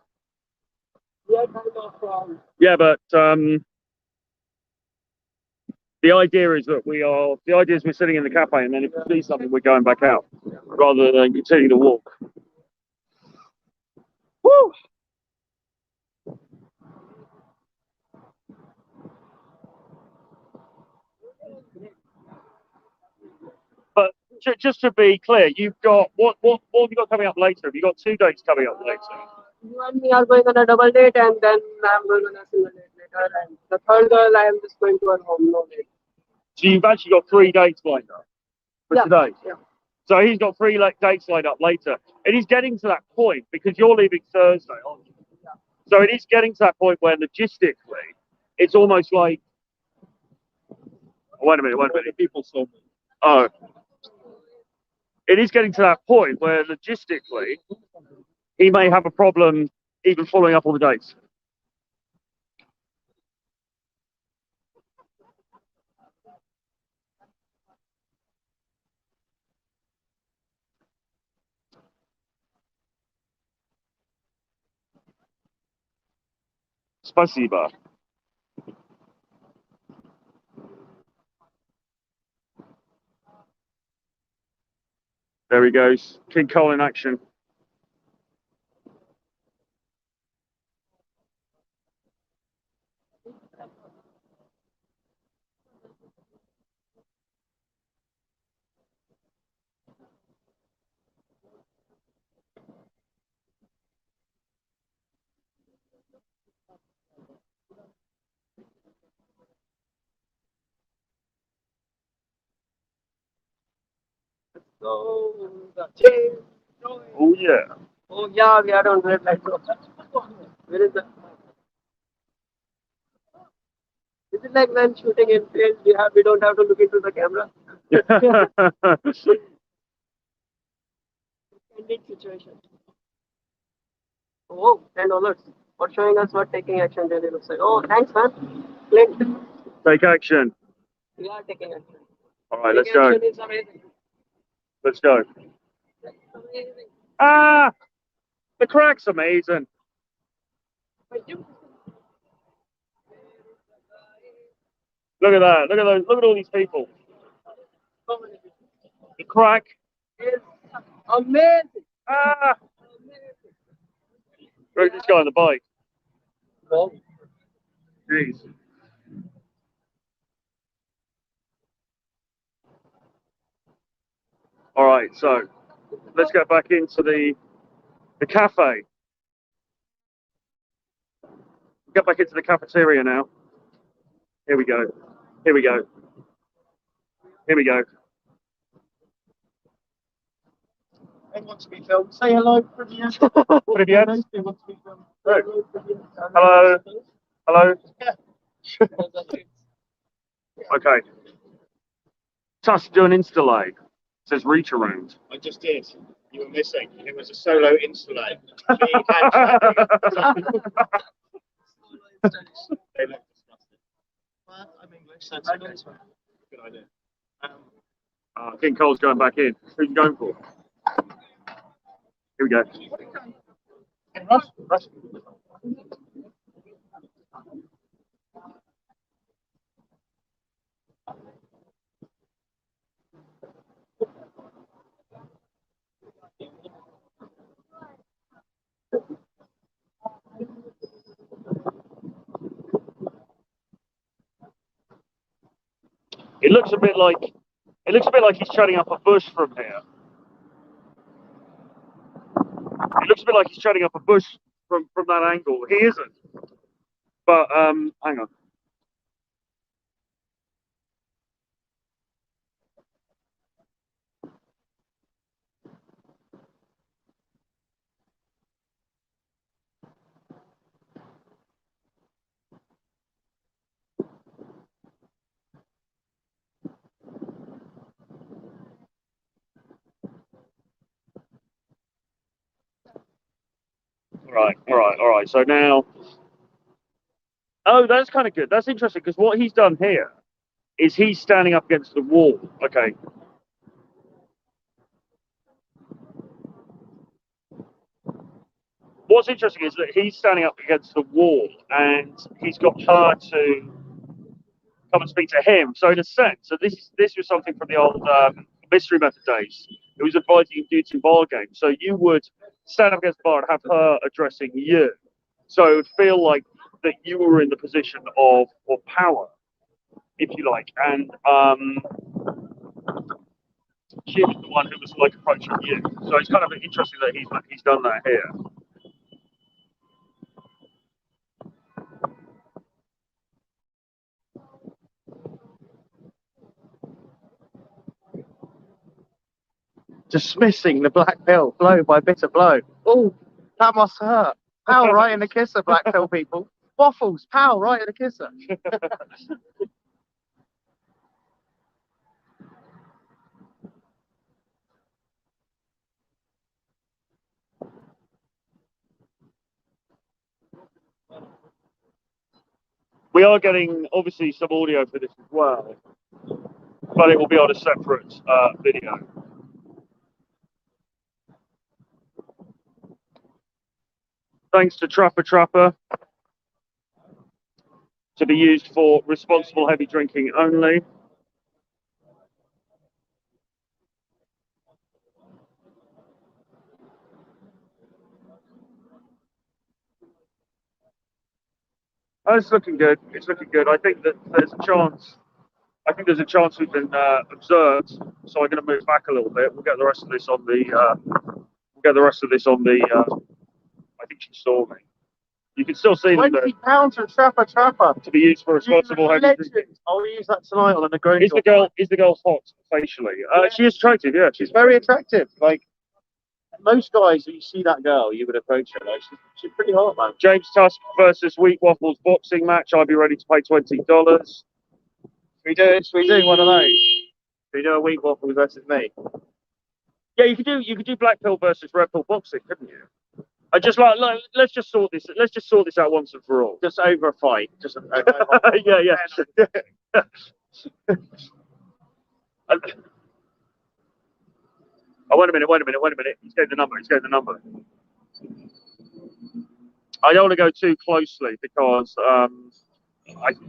We are kind of Yeah, but the idea is we're sitting in the cafe, and then if we see something, we're going back out rather than continuing to walk. Woo! But just to be clear, you've got what have you got coming up later? Have you got 2 dates coming up later? you and me are going on a double date, and then I'm going on a single date later. And the third girl, I am just going to her home, no date. So you've actually got 3 dates lined up for today. Yeah. So he's got 3 dates lined up later, and he's getting to that point because you're leaving Thursday, aren't you? Yeah. So it is getting to that point where logistically, it's almost like. Wait a minute. People saw me. Oh. It is getting to that point where logistically he may have a problem even following up on the dates. Spasiba. There he goes. King Cole in action. So the change. Oh yeah. Oh yeah, we are on red light. Where is the? Is it like when shooting in field, we don't have to look into the camera? Candid situation. Oh, $10 for showing us what taking action really looks like. Oh, thanks, man. Clint. Take action. We are taking action. All right, Taking let's go. action is amazing. Let's go. It's amazing. Ah, the crack's amazing. But you- Look at that. Look at those. Look at all these people. The crack. It's amazing. Ah, look at this guy on the bike. Oh. Jeez. All right, so let's get back into the cafe. Get back into the cafeteria now. Here we go. Here we go. Here we go. They want to be filmed. Say hello, Privyat. Privyat. They want to be filmed. Hello. Hello. Okay. Tuss, do an insta-lay. It says reach around. I just did. You were missing. It was a solo installate. Me and They look disgusting. Well, I'm English, so it's okay. Good idea. King Cole's going back in. Who's he going for? Here we go. Rush. It looks a bit like he's treading up a bush from here. It looks a bit like he's treading up a bush from that angle. He isn't. But hang on. Right, all right, all right. So now, oh, that's kind of good. That's interesting because what he's done here is he's standing up against the wall. Okay. What's interesting is that he's standing up against the wall and he's got her to come and speak to him. So in a sense, so this was something from the old mystery method days. It was advising you to do bar games. So you would stand up against the bar and have her addressing you. So it would feel like that you were in the position of power, if you like, and she was the one who was like approaching you. So it's kind of interesting that he's done that here. Dismissing the black pill blow by bitter blow. Oh, that must hurt. Pow right in the kisser, black pill people. Waffles, pow right in the kisser. We are getting obviously some audio for this as well, but it will be on a separate video. Thanks to Trapper to be used for responsible heavy drinking only. Oh, it's looking good. It's looking good. I think that there's a chance. I think there's a chance we've been observed. So I'm going to move back a little bit. We'll get the rest of this on the. I think she saw me. You can still see them there. £20 for Trapper To be used for responsible heavy drinking. I'll use that tonight on a Negroni. Is the girl hot facially? She is attractive. Yeah, She's very attractive. Like most guys, when you see that girl, you would approach her. Like she's pretty hot, man. James Tusk versus Wheat Waffles boxing match. I'd be ready to pay $20. We do one of those. We do a Wheat Waffles versus me. Yeah, you could do Black Pill versus Red Pill boxing, couldn't you? I just like let's just sort this out once and for all. Just over a fight. Just yeah. Oh, wait a minute. He's getting the number. I don't want to go too closely because I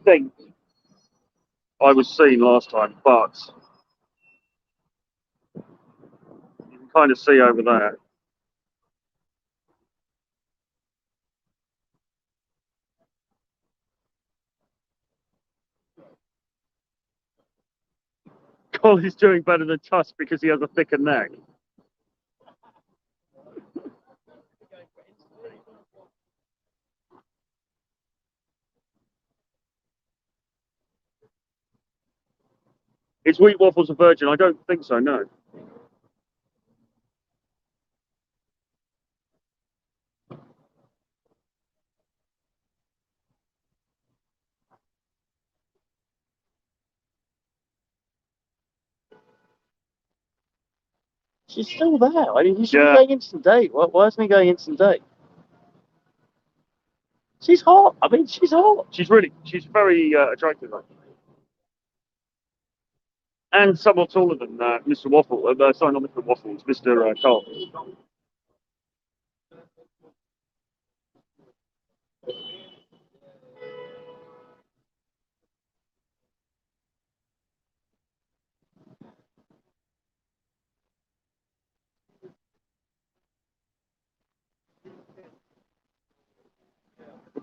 think I was seen last time, but you can kind of see over there. Collie's doing better than Tusk because he has a thicker neck. Is Wheat Waffles a virgin? I don't think so, no. She's still there. I mean, he should be going instant date. Why isn't he going instant date? She's hot. I mean, she's hot. She's very attractive, actually. And somewhat taller than Mr. Waffle. Sorry, not Mr. Waffles, Mr. Carl.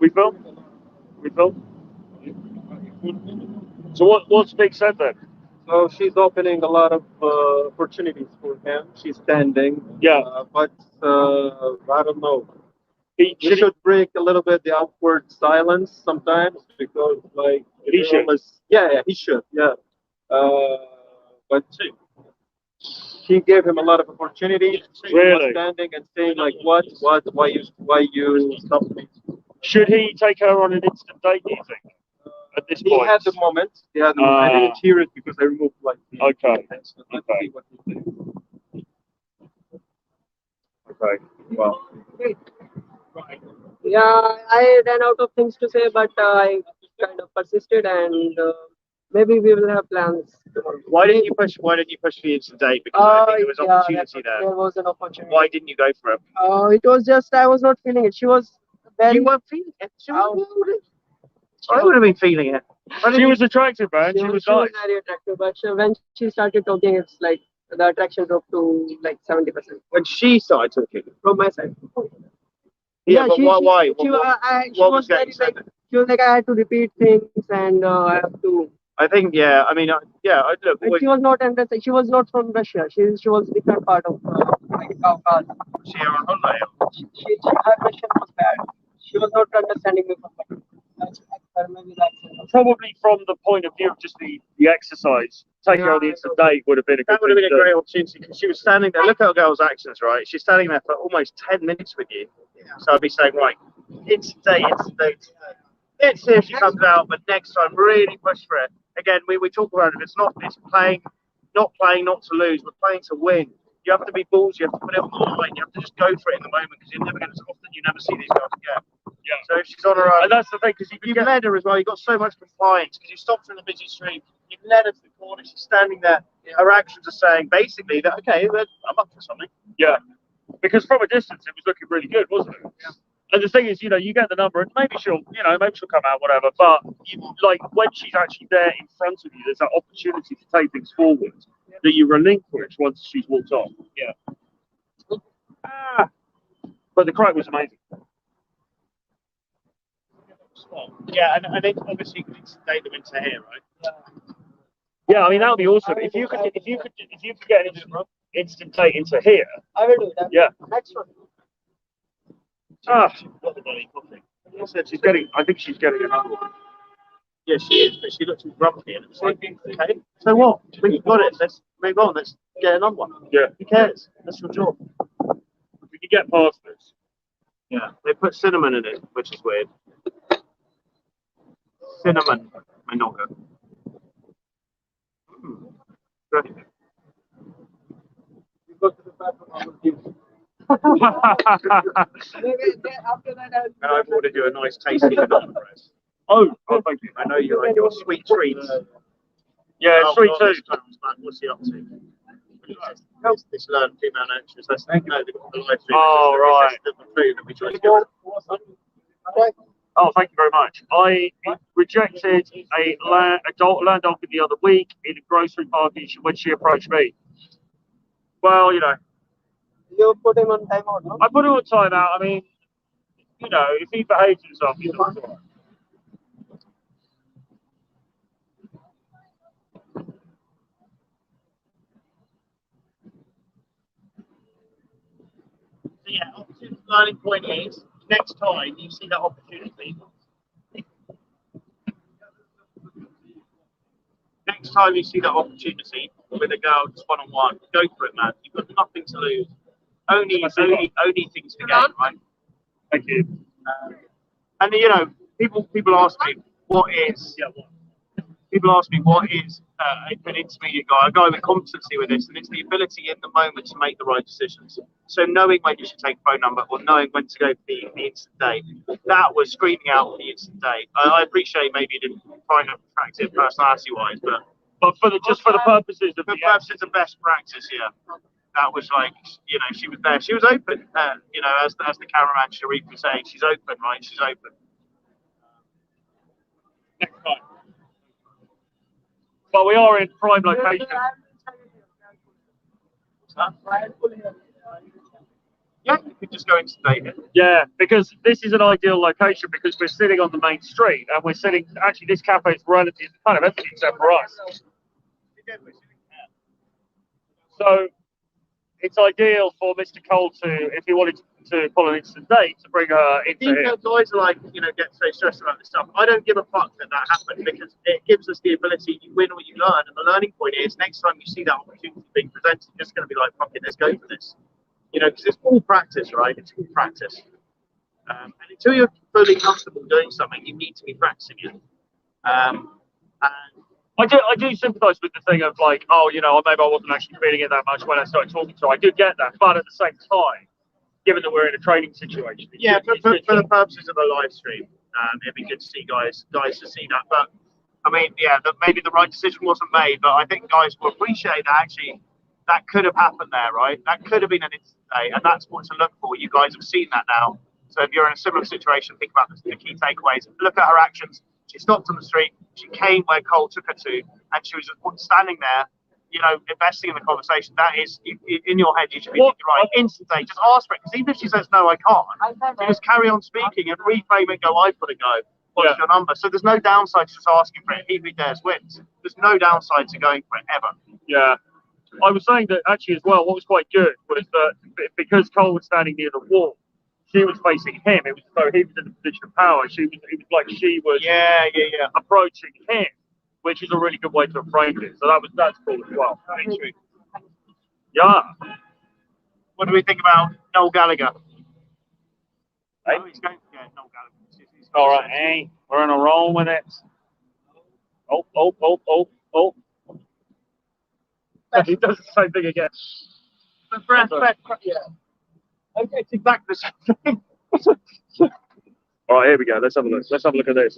We film? So what's being said then? So she's opening a lot of opportunities for him. She's standing. Yeah. But I don't know. He should break a little bit the awkward silence sometimes because, like, he should. Yeah, he should. Yeah. But she gave him a lot of opportunities. She was standing and saying like, "What? Why you stopped me?" Should he take her on an instant date? Do you think? At this point, He had the moment. I didn't hear it because I removed like the things. Let's see what he did. Okay. Well. Yeah, I ran out of things to say, but I kind of persisted, and maybe we will have plans tomorrow. Why didn't you push? Why didn't you push for the instant date? Because I think there was opportunity there. There was an opportunity. Why didn't you go for it? It was just I was not feeling it. She was very. You weren't feeling it. Oh. I would have been feeling it. She was attractive, man. She was nice. Very attractive, but when she started talking, it's like the attraction dropped to like 70% When she started talking. from my side. Yeah, but why? She What was was getting very like said? she was like I had to repeat things and I have to. I think, yeah. I mean, yeah. Look, And she was not understand. She was not from Russia. She was different part of like Caucasus. she on holiday. Her Russian was bad. She was not understanding me properly. Maybe that's Probably from the point of view of just the exercise, taking on the instant date would have been a good That would have thing been to a do. great opportunity because she was standing there. Look at a girl's actions, right? She's standing there for almost 10 minutes with you. So I'd be saying, right, instant date, instant date. Let's see if she comes out, but next time, really push for it. Again, we talk about it. It's playing, not to lose, but playing to win. You have to be balls. You have to put it on the line. You have to just go for it in the moment because you're never going to. Often you never see these girls again. Yeah. So if she's on her own, And that's the thing, because you've led her as well. You've got so much compliance because you stopped her in the busy street. You've led her to the corner. She's standing there. Her actions are saying basically that okay, I'm up for something. Yeah, because from a distance it was looking really good, wasn't it? Yeah. And the thing is, you get the number, and maybe she'll come out, whatever. But like when she's actually there in front of you, there's that opportunity to take things forward that you relinquish once she's walked off. Yeah. But the crack was amazing. Yeah, and then obviously you could take them into here, right? Yeah, I mean that would be awesome if you could get an instant date into here. I will do that. Yeah. Next one. Got the bloody coffee. I think she's getting another one. Yeah, she is, but she looks grumpy, and it's like, okay, so what? We've got it. Let's move on. Let's get another one. Yeah. Who cares? That's your job. We can get past this. Yeah, they put cinnamon in it, which is weird. Cinnamon Minoga. Great. You go to the bathroom. I will give you. After that, And I've ordered you a nice tasty banana bread. oh, thank you. I know you like your sweet treats. Yeah, Oh, sweet God, too. this cunt's back. What's he up to? This learn female nurturers. That's the live stream. Oh, right. The food that we tried to get. Oh, thank you very much. I rejected a adult land dolphin the other week in a grocery party when she approached me. Well, you put him on timeout, no? I put him on timeout. I mean, if he behaves himself, he's all right. So yeah, opportunity learning point is next time you see that opportunity. Next time you see that opportunity with a girl just one-on-one, go for it, man. You've got nothing to lose. Only things to gain, right? Thank you. And people ask me what is an intermediate guy, a guy with competency with this, and it's the ability in the moment to make the right decisions. So knowing when you should take a phone number or knowing when to go for the instant date, that was screaming out for the instant date. I appreciate maybe you didn't find it attractive personality-wise, but for the purposes of the purposes of best practice, yeah. That was like, she was there. She was open, as the cameraman Sharif was saying, she's open, right? She's open. next time. But we are in prime location. Yeah, you could just go into data. Yeah, because this is an ideal location because we're sitting on the main street and we're sitting. Actually, this cafe is relative, kind of empty except for us. So it's ideal for Mr. Cole if he wanted to pull an instant date, to bring her into I think here. guys are like, get so stressed about this stuff. I don't give a fuck that happened because it gives us the ability, you win or you learn. And the learning point is next time you see that opportunity being presented, you're just going to be like, fuck it, let's go for this. Because it's all practice, right? It's all practice. And until you're fully comfortable doing something, you need to be practicing it. And I do sympathise with the thing of like, maybe I wasn't actually feeling it that much when I started talking to her. I do get that, but at the same time, given that we're in a training situation. Yeah, it's for good the to- purposes of the live stream, it'd be good to see guys to see that. But I mean, yeah, that maybe the right decision wasn't made, but I think guys will appreciate that actually that could have happened there, right? That could have been an instant day, and that's what to look for. You guys have seen that now. So if you're in a similar situation, think about the key takeaways. Look at her actions. She stopped on the street. She came where Cole took her to, and she was just standing there, you know, investing in the conversation. That is, in your head, you should be thinking, right, instant day, just ask for it. Because even if she says, no, I can't, you just carry on speaking and reframe it, go, I've got to go. What's your number? So there's no downside to just asking for it. He who dares wins. There's no downside to going for it, ever. Yeah. I was saying that actually as well, what was quite good was that because Cole was standing near the wall, she was facing him. It was so he was in a position of power. It was like she was approaching him, which is a really good way to have framed it. So that's cool as well. Very true. Yeah. What do we think about Noel Gallagher? Hey. Oh, he's going, yeah, Noel Gallagher. All right, hey, we're on a roll with it. Oh. He does the same thing again. Yeah. Okay, it's exactly the same thing. All right, here we go. Let's have a look. Let's have a look at this.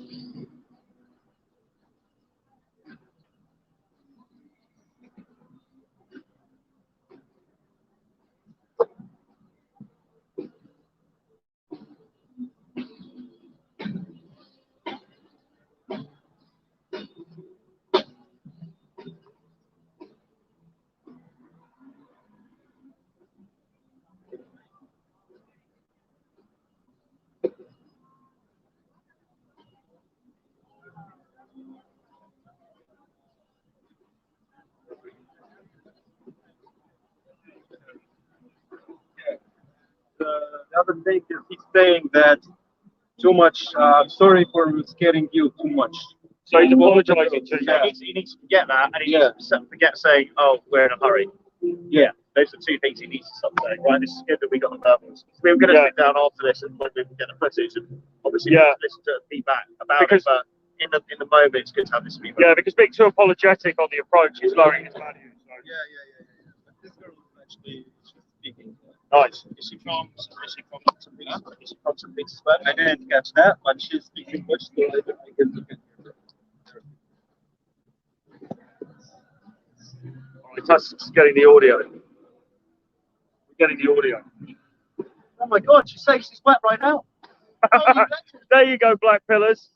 The other thing is he's saying that too much. Sorry for scaring you too much. So he's apologising to you. Yeah. He needs to forget that, and he needs to forget saying, "Oh, we're in a hurry." Yeah. Those are two things he needs to stop saying. Right, this is good that we got the verbals. We were going to sit down after this and when we get the footage and obviously listen to feedback about it. But in the moment, it's good to have this feedback. Yeah, because being too apologetic on the approach is lowering his value. So. Yeah. But this girl is actually speaking. Nice. Is she from St. Petersburg? I didn't catch that, but she's speaking much slower than I can look at her. That's getting the audio. We're getting the audio. Oh my God, she's saying she's wet right now. There you go, Black Pillars.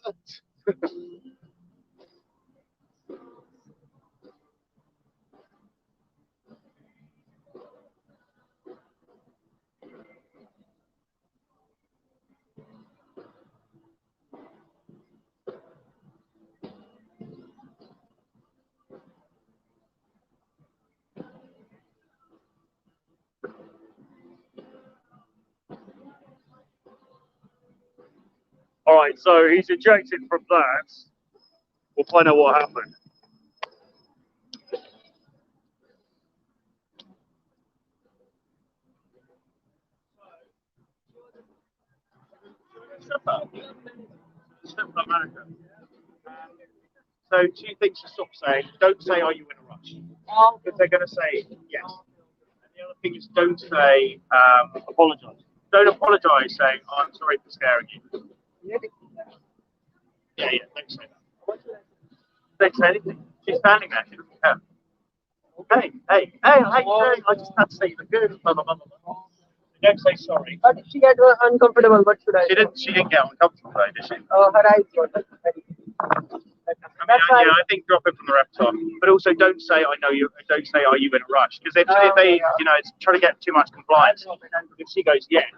All right, so he's ejected from that. We'll find out what happened. So two things to stop saying. Don't say, are you in a rush? Because they're going to say yes. And the other thing is don't say, apologise. Don't apologise saying, oh, I'm sorry for scaring you. Yeah, don't say that. Don't say anything. She's standing there. She doesn't care. Hey, how you doing? I just had to say you look good. Blah, blah, blah, blah. Don't say sorry. But if she get uncomfortable, what should I do? She didn't get uncomfortable though, did she? Her eyes were I think drop it from the repertoire. But also don't say I know you. Don't say are you in a rush? Because if they it's trying to get too much compliance. If she goes yes,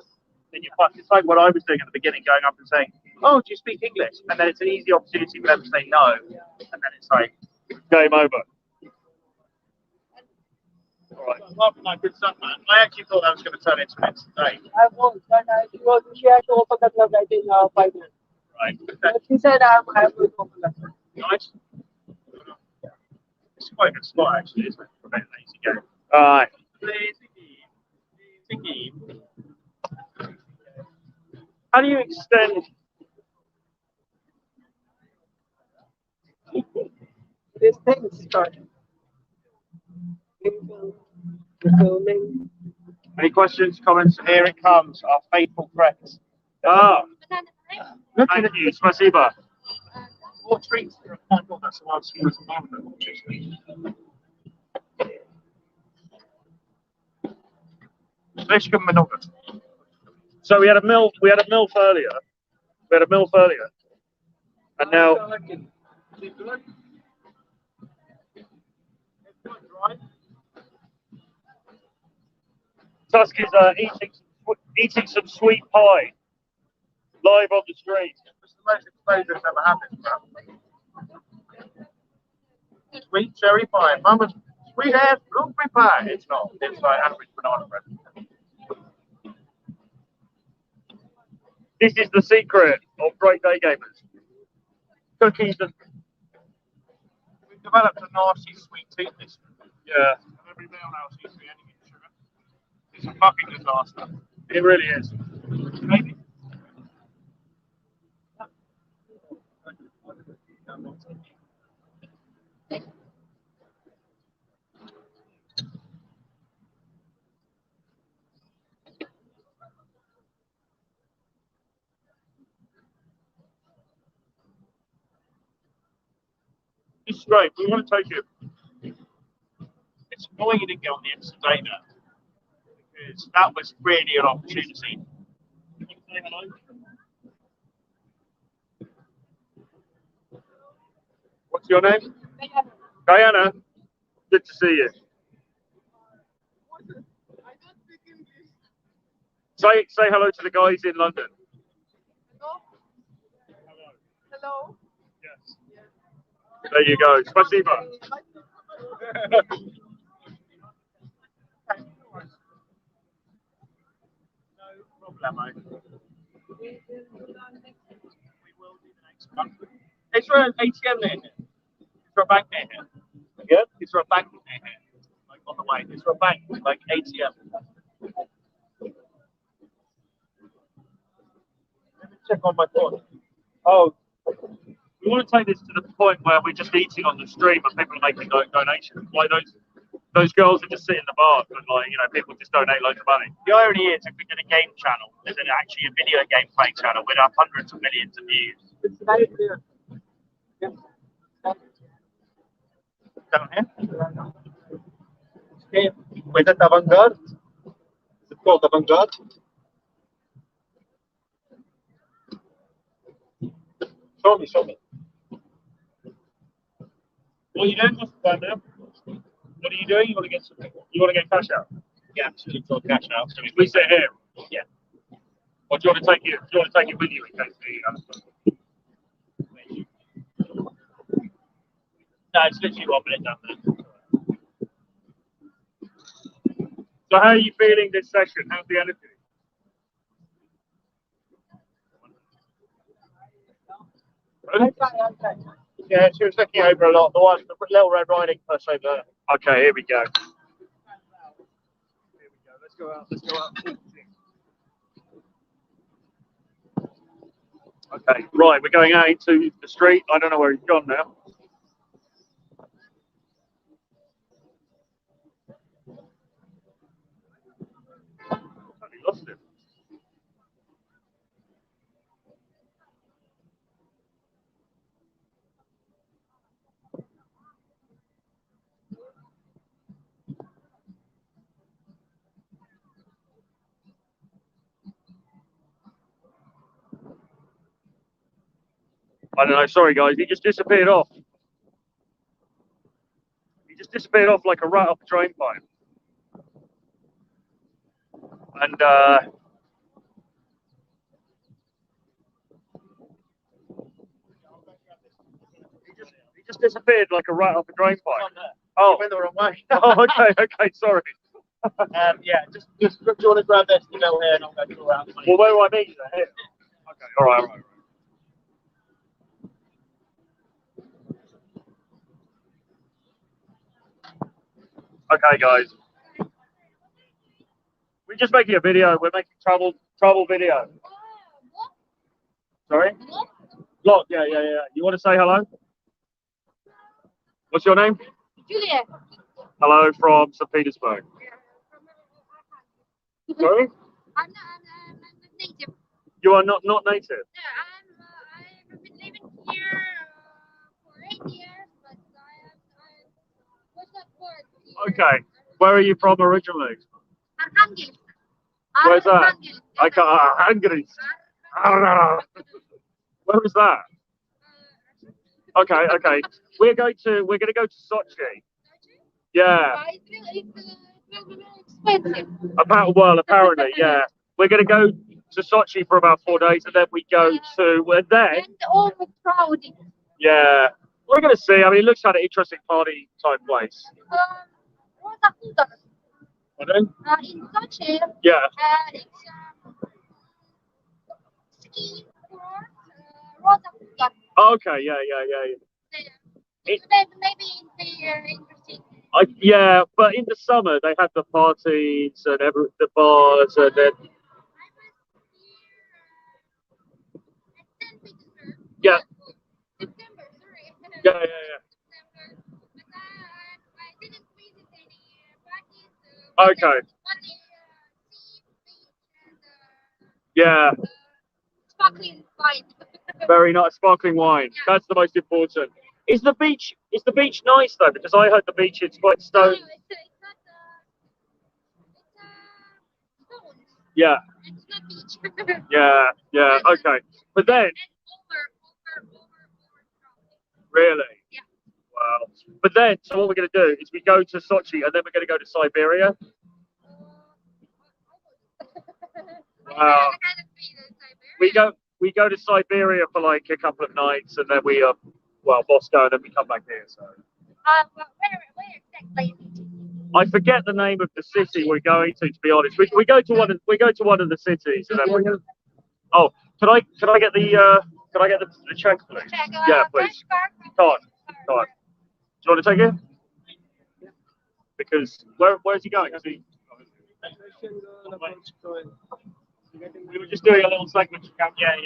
then you're fucked. It's like what I was doing at the beginning, going up and saying, oh, do you speak English? And then it's an easy opportunity for them to say no, and then it's like game over. All right. Apart from that, good stuff, man. I actually thought that was going to turn into an instant day. I won't, but she had to open the club right in 5 minutes. Right. But she said I have to open the club. Nice. It's quite a good spot, actually, isn't it? For a very lazy game. All right. Lazy game. How do you extend? This thing started. Filming. Any questions, comments? Here it comes, our faithful crepes. Ah, thank you, spasiba. More treats. Oh my God, that's a lot of skewers at the moment. Leszka Minoga. So we had a MILF earlier. And now Tusk is eating some sweet pie live on the street. It's the most exposure I've ever had this crap. Sweet cherry pie. Mama's sweet ass blueberry pie. It's not. It's like average banana bread. This is the secret of great day gamers. Cookies and We've developed a nasty sweet tooth this yeah, and every meal now seems to be ending in sugar. It's a fucking disaster. it really is. Maybe. This is great. We want to take it. It's annoying you didn't get on the extra data because that was really an opportunity. What's your name? Diana. Good to see you. Say hello to the guys in London. Hello. Yes. There you go. Spasiba. We will do the next one. Is there an ATM near here? Is there a bank near here? Yeah? Is there a bank near here? Like on the way? Is there a bank like ATM? Let me check on my phone. Oh, we want to take this to the point where we're just eating on the stream and people are making donations. Like those girls that just sit in the bar and people just donate loads of money. The irony is, if we did a game channel, there's actually a video game playing channel, we'd have hundreds of millions of views. Down here? With the avant-garde? Is it called avant-garde? Show me. What are you doing? What's the plan now? What are you doing? You want to get cash out? Yeah, absolutely. Got cash out. So We sit here. Yeah. Or do you want to take it? Do you want to take it with you in case No, it's literally 1 minute down there. So how are you feeling this session? How's the energy? Yeah, she was looking over a lot. The Little Red Riding Hood over there. Okay, here we go. Let's go out. Okay, right, we're going out into the street. I don't know where he's gone now. I lost him. I don't know, sorry guys, he just disappeared off. He just disappeared off like a rat off a drain pipe. And he just disappeared like a rat off a drain pipe. Oh, Went the wrong way. oh okay, sorry. Yeah, just do you want to grab this middle here and I'll go around. Well, where do I meet you? Here. Okay, all right. Okay, guys. We're just making a video. We're making travel video. Sorry? Vlog, yeah. You want to say hello? What's your name? Julia. Hello from St. Petersburg. Sorry? I'm native. You are not native? Yeah, I've been living here for 8 years, but I was not born here. Okay. Where are you from originally? Archangel. Where's that? Archangel. I can't. Hungary. Where was that? Okay, okay. We're gonna go to Sochi. Yeah. It will be very expensive. Apparently, yeah. We're gonna go to Sochi for about 4 days, and then we go to And overcrowded. yeah. We're gonna see. I mean, it looks like an interesting party type place. Rosa Hudar. Pardon? In Sochi, Yeah. it's ski court, Rosa Hudar. Okay. Yeah. Maybe interesting. Yeah, but in the summer they have the parties and the bars and then yeah. September, sorry. Yeah. September. But I didn't visit any parties. Okay. Only sea, beach, and Yeah. sparkling wine. Very nice sparkling wine. Yeah. That's the most important. Is the beach nice though? Because I heard the beach is quite stone. No, it's not. It's stones. Yeah. It's not beach. Yeah. Okay. But then Over. really. Yeah. Wow. But then, so what we're going to do is we go to Sochi and then we're going to go to Siberia. Wow. We go to Siberia for like a couple of nights and then we Moscow and then we come back here. So. Where exactly? I forget the name of the city we're going to be honest. We go to one of the cities and then we go. Oh, can I get the check, please? Yeah, please. Card. Do you want to take it? Because where's he going? Is he? We were just doing a little segment. Yeah.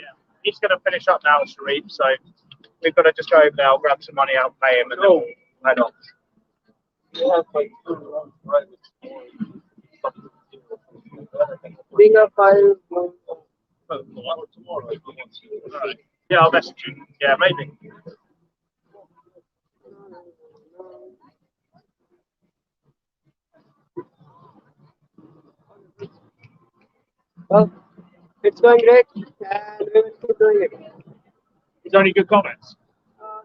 He's going to finish up now, Sharif. So we've got to just go over there, I'll grab some money out, pay him, and then we'll head off. Being a 5. Yeah, I'll message you. Yeah, maybe. Well, it's going great, and we will keep doing it. Is there any good comments? No.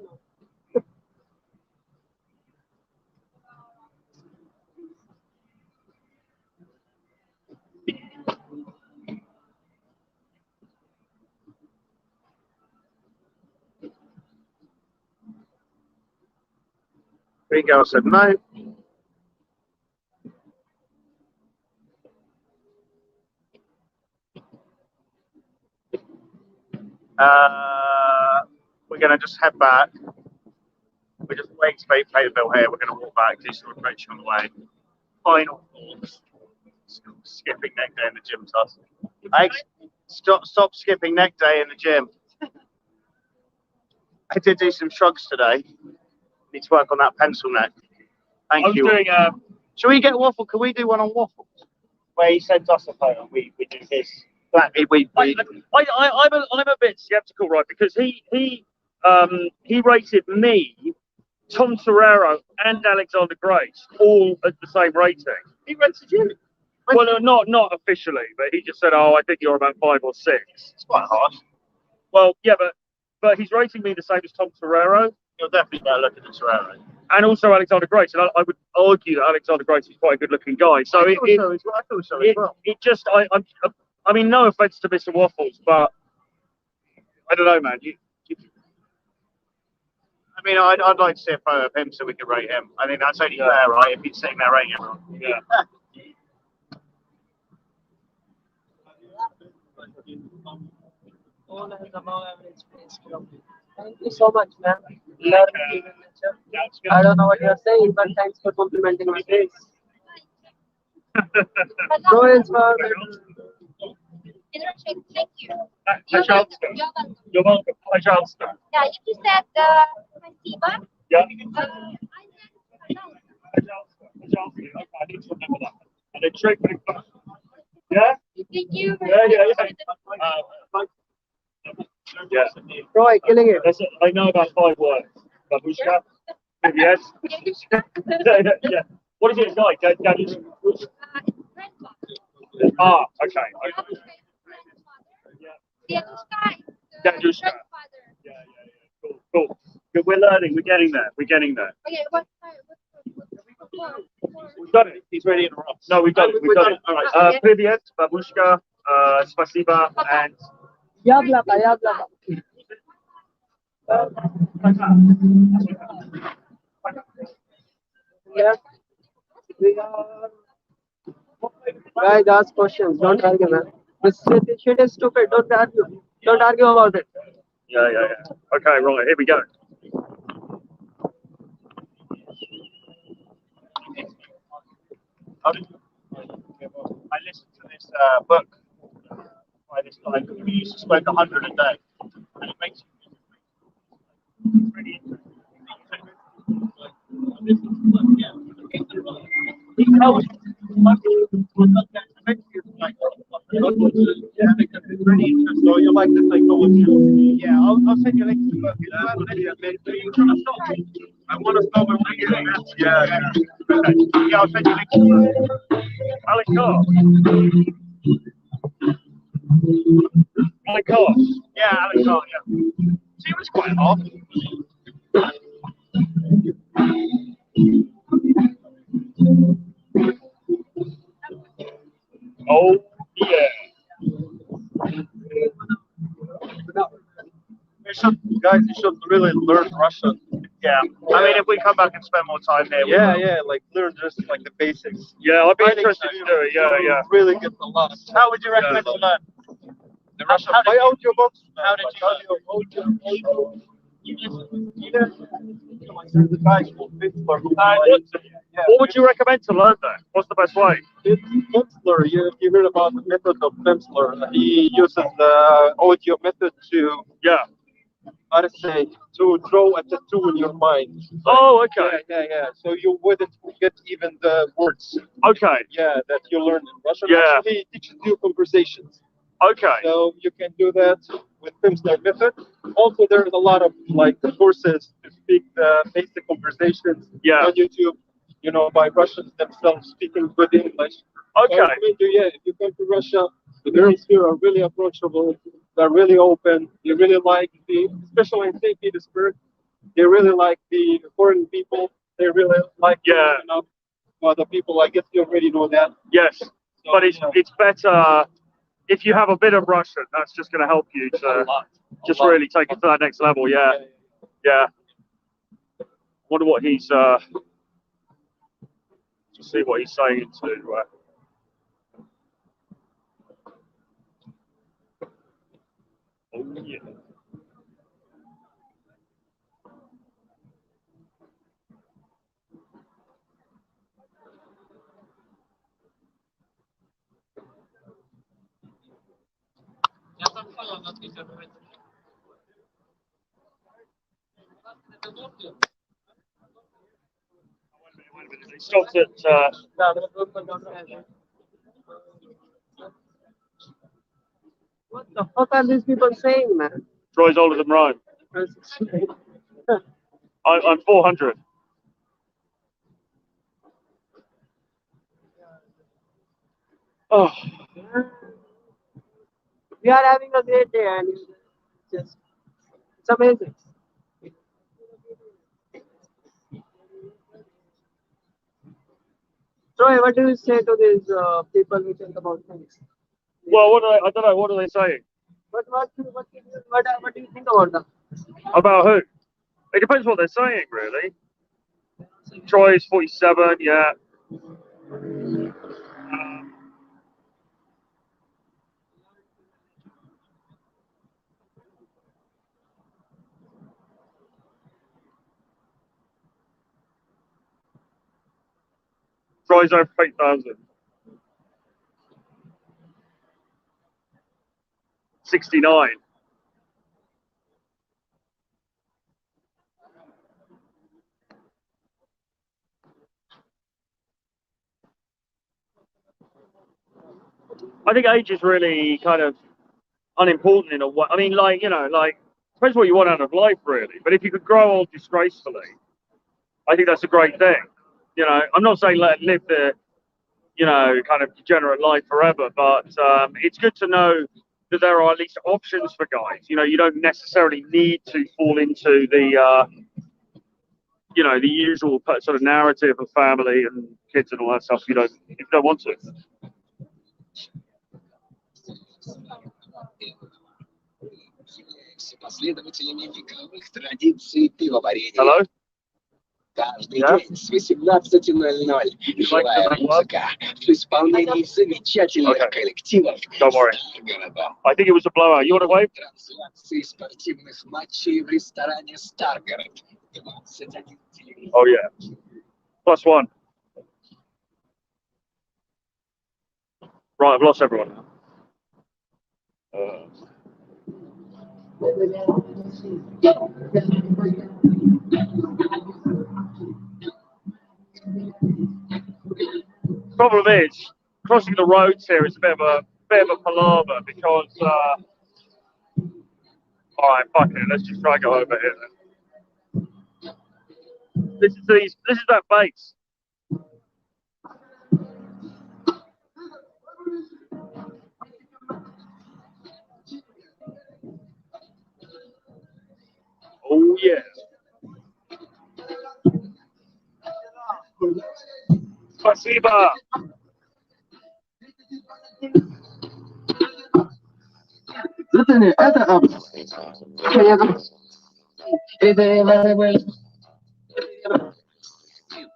Three girls said no. We're going to just head back. We're just waiting to pay the bill here. We're going to walk back, do some reflection on the way. Final thoughts. Skipping neck day in the gym, Tuss. Hey, stop skipping neck day in the gym. I did do some shrugs today. Need to work on that pencil neck. Thank you. Shall we get waffle? Can we do one on waffles? Where he sends us a photo, we do his. I'm a bit skeptical, right? Because he rated me, Tom Torero, and Alexander Grace all at the same rating. He rated you. Well, not officially, but he just said, "Oh, I think you're about 5 or 6." It's quite hard. Well, yeah, but he's rating me the same as Tom Torero. You're definitely better looking than Torero. And also Alexander Grace, and I would argue that Alexander Grace is quite a good-looking guy. So I thought so as well. It just, I mean, no offense to Mr. Waffles, but I don't know, man. I mean, I'd like to see a photo of him so we can rate him. I think that's only fair, right? If he's sitting there rating him. Yeah. Thank you so much, man. I don't know what you're saying, but thanks for complimenting my face. No, it's for Thank you. You're welcome. Пожалуйста. Yeah, if you said спасибо. Yeah. I said Пожалуйста. Okay, I need to remember that. And then trick back. Yeah? Thank you very Yeah, much. Yeah. Troy, killing it. I know about 5 words. Babushka. Yes. Yeah. What is it like? Daddy? It's grandfather. Ah, okay. Babushka is grandfather. Yeah. Dedushka is Dedushka. grandfather. Yeah. Cool. Good. We're learning. We're getting there. Okay, what? We've got it. He's ready to interrupt. No, we've got it. All right. Привет, Babushka. Spasiba. And Yablaka, yablaka. Yeah. We are. Guys, ask questions. Don't argue, man. This shit is stupid. Don't argue. Don't argue about it. yeah. Okay, right. Here we go. I listened to this book by this guy who used to smoke 100 a day, and it makes you really interesting. He tells it's really interesting. So you like the psychology? Yeah, I'll send you a link to the book. I want to start with yeah, I'll send you a link to the book. Alex Carr. Alex Carr. Yeah, Alex Carr, yeah. So he was quite off. Oh, yeah. Guys, you should really learn Russian. Yeah. I mean, if we come back and spend more time here, we will. Like learn just like the basics. Yeah, I'd be I think interested to do it. Yeah. Really get a lot. How would you recommend to learn? The Russian How did by you- audiobooks. how did you- The guys from Pittsburgh. What would you recommend to learn that? What's the best way? Pimsleur, you heard about the method of Pimsleur. He uses the audio method to, Yeah. how to say, to draw a tattoo in your mind. Oh, okay. Yeah. So you wouldn't forget even the words. Okay. Yeah, that you learned in Russian. Yeah. Actually, he teaches you conversations. Okay. So you can do that with Pimsleur method. Also, there's a lot of like courses to speak the basic conversations Yeah. on YouTube. By Russians themselves speaking good English. Okay. So I recommend you, if you come to Russia, the girls here are really approachable. They're really open. They really like especially in St. Petersburg, they really like the foreign people. They really like other people. I guess you already know that. Yes. So, But it's better if you have a bit of Russian. That's just going to help you to just really take it to that next level. Yeah. Wonder what he's to see what he's saying to. Oh yeah. He stopped at. What the fuck are these people saying, man? Troy's older than Rome. I'm 400. Oh. We are having a great day, and it's amazing. Troy, what do you say to these people who think about things? Well, I don't know. What are they saying? What do you think about them? About who? It depends what they're saying, really. Troy's 47, yeah. Troy's over 8,000. 69. I think age is really kind of unimportant in a way. I mean, like, you know, like, depends what you want out of life, really. But if you could grow old disgracefully, I think that's a great thing. You know, I'm not saying live the, you know, kind of degenerate life forever, but it's good to know that there are at least options for guys. You know, you don't necessarily need to fall into the, you know, the usual sort of narrative of family and kids and all that stuff. If you don't want to. Последователями вековых традиций пивоварения. Hello? Каждый Yeah? день с 18:00 живая музыка в исполнении замечательных коллективов Don't worry. Старгорода. I think it was a blowout. You want to wave? Трансляции спортивных матчей в ресторане Старгород. 21 телевизор. Oh, yeah. +1. Right, I've lost everyone now. Problem is, crossing the roads here is a bit of a palaver because. All right, fuck it. Let's just try and go over here then. This is that base. Oh yeah. Спасибо.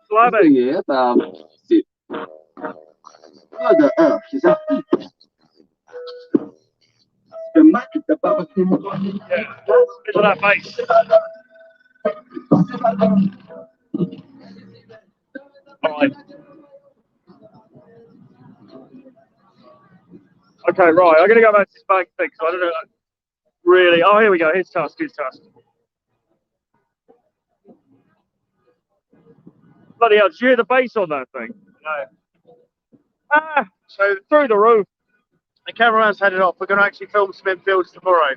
Slavic. Yeah, look at that base. All right. Okay, right. I'm going to go back to this bank thing because I don't know really. Oh, here we go. Here's task. Bloody hell, did you hear the bass on that thing? No. Ah, so through the roof. The cameraman's headed off. We're going to actually film some infields tomorrow.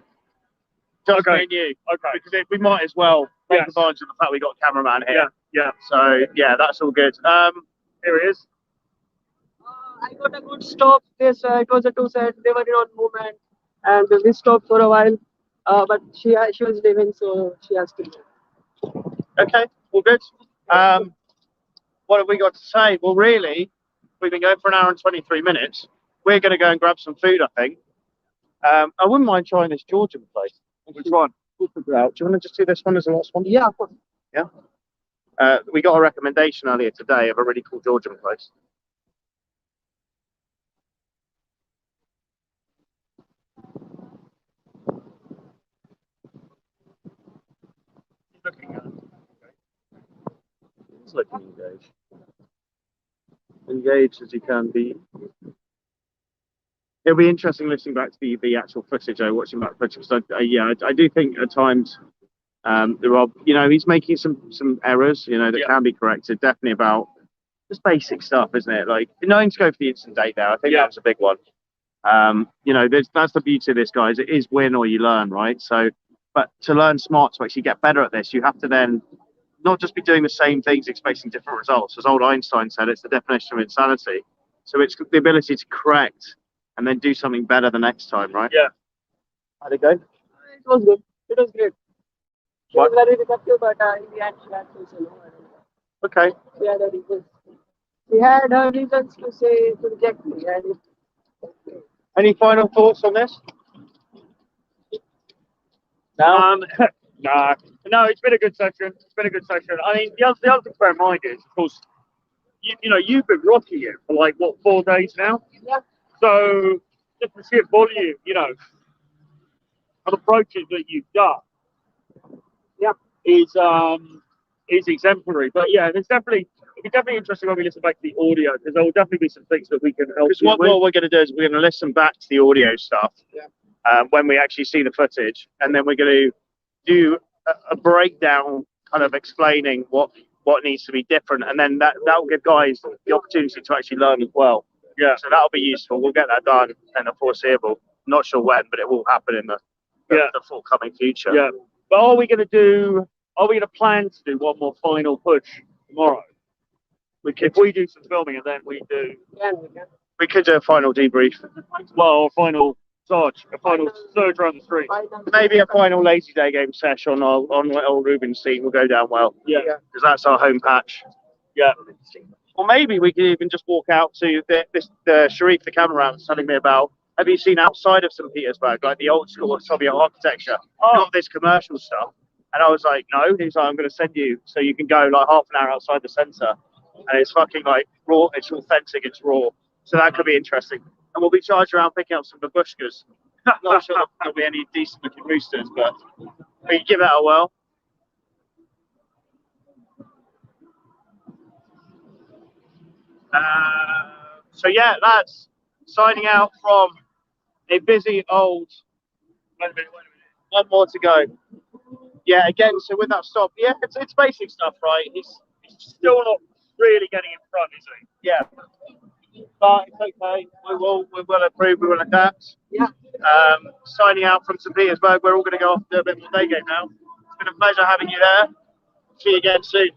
Just Okay. me and you. Okay. Because we might as well take Yes. advantage of the fact we got a cameraman here. Yeah. So, yeah, that's all good. Here he is. I got a good stop. This it was a two-set. They were on movement, and we stopped for a while. But she was leaving, so she has to leave. Okay, all good. What have we got to say? Well, really, we've been going for an hour and 23 minutes. We're going to go and grab some food, I think. I wouldn't mind trying this Georgian place. Which one? We'll figure it out. Do you want to just do this one as the last one? Yeah, of course. Yeah. We got a recommendation earlier today of a really cool Georgian place. He's looking engaged. Engaged as he can be. It'll be interesting listening back to the actual footage, watching back footage. So, I do think at times there are, he's making some errors, that can be corrected. Definitely about just basic stuff, isn't it? Like knowing to go for the instant date there, I think that was a big one. That's the beauty of this, guys. It is win or you learn, right? So, but to learn smart, to actually get better at this, you have to then not just be doing the same things expecting different results. As old Einstein said, it's the definition of insanity. So it's the ability to correct and then do something better the next time, right? Yeah. How'd it go? It was good. It was great. She was very receptive, but in the end, she had to Okay. She had her reasons. She had her reasons to reject me. Any final thoughts on this? No. No, it's been a good session. I mean, the other thing to bear in mind is, of course, you've been rocking it for like, what, 4 days now? Yeah. So just the sheer volume, of approaches that you've done, is exemplary. But yeah, it'll be definitely interesting when we listen back to the audio, because there will definitely be some things that we can help you with. What we're going to do is we're going to listen back to the audio stuff when we actually see the footage, and then we're going to do a breakdown, kind of explaining what needs to be different, and then that will give guys the opportunity to actually learn as well. Yeah. So that'll be useful. We'll get that done in the foreseeable. Not sure when, but it will happen in the forthcoming future. Yeah. But are we going to plan to do one more final push tomorrow? If we do some filming and then we do... We could do a final debrief. Well, a final surge around the street. Maybe a final lazy day game session on old Ruben's team will go down well. Yeah. Because that's our home patch. Yeah. Or maybe we could even just walk out to the Sharif, the cameraman, was telling me about. Have you seen outside of St. Petersburg, like the old school Soviet architecture? Not this commercial stuff. And I was like, no. He's like, I'm going to send you so you can go like half an hour outside the centre. And it's fucking like raw, it's authentic, it's raw. So that could be interesting. And we'll be charged around picking up some babushkas. Not sure there'll be any decent looking roosters, but we can give that a whirl. So yeah, lads, signing out from a busy old. Wait a minute. One more to go. Yeah, again, so with that stop, yeah, it's basic stuff, right? He's Still not really getting in front, is he? yeah. But it's okay. We will improve. We will adapt. Yeah. Signing out from St. Petersburg. We're all going to go off and do a bit more day game now. It's been a pleasure having you there. See you again soon.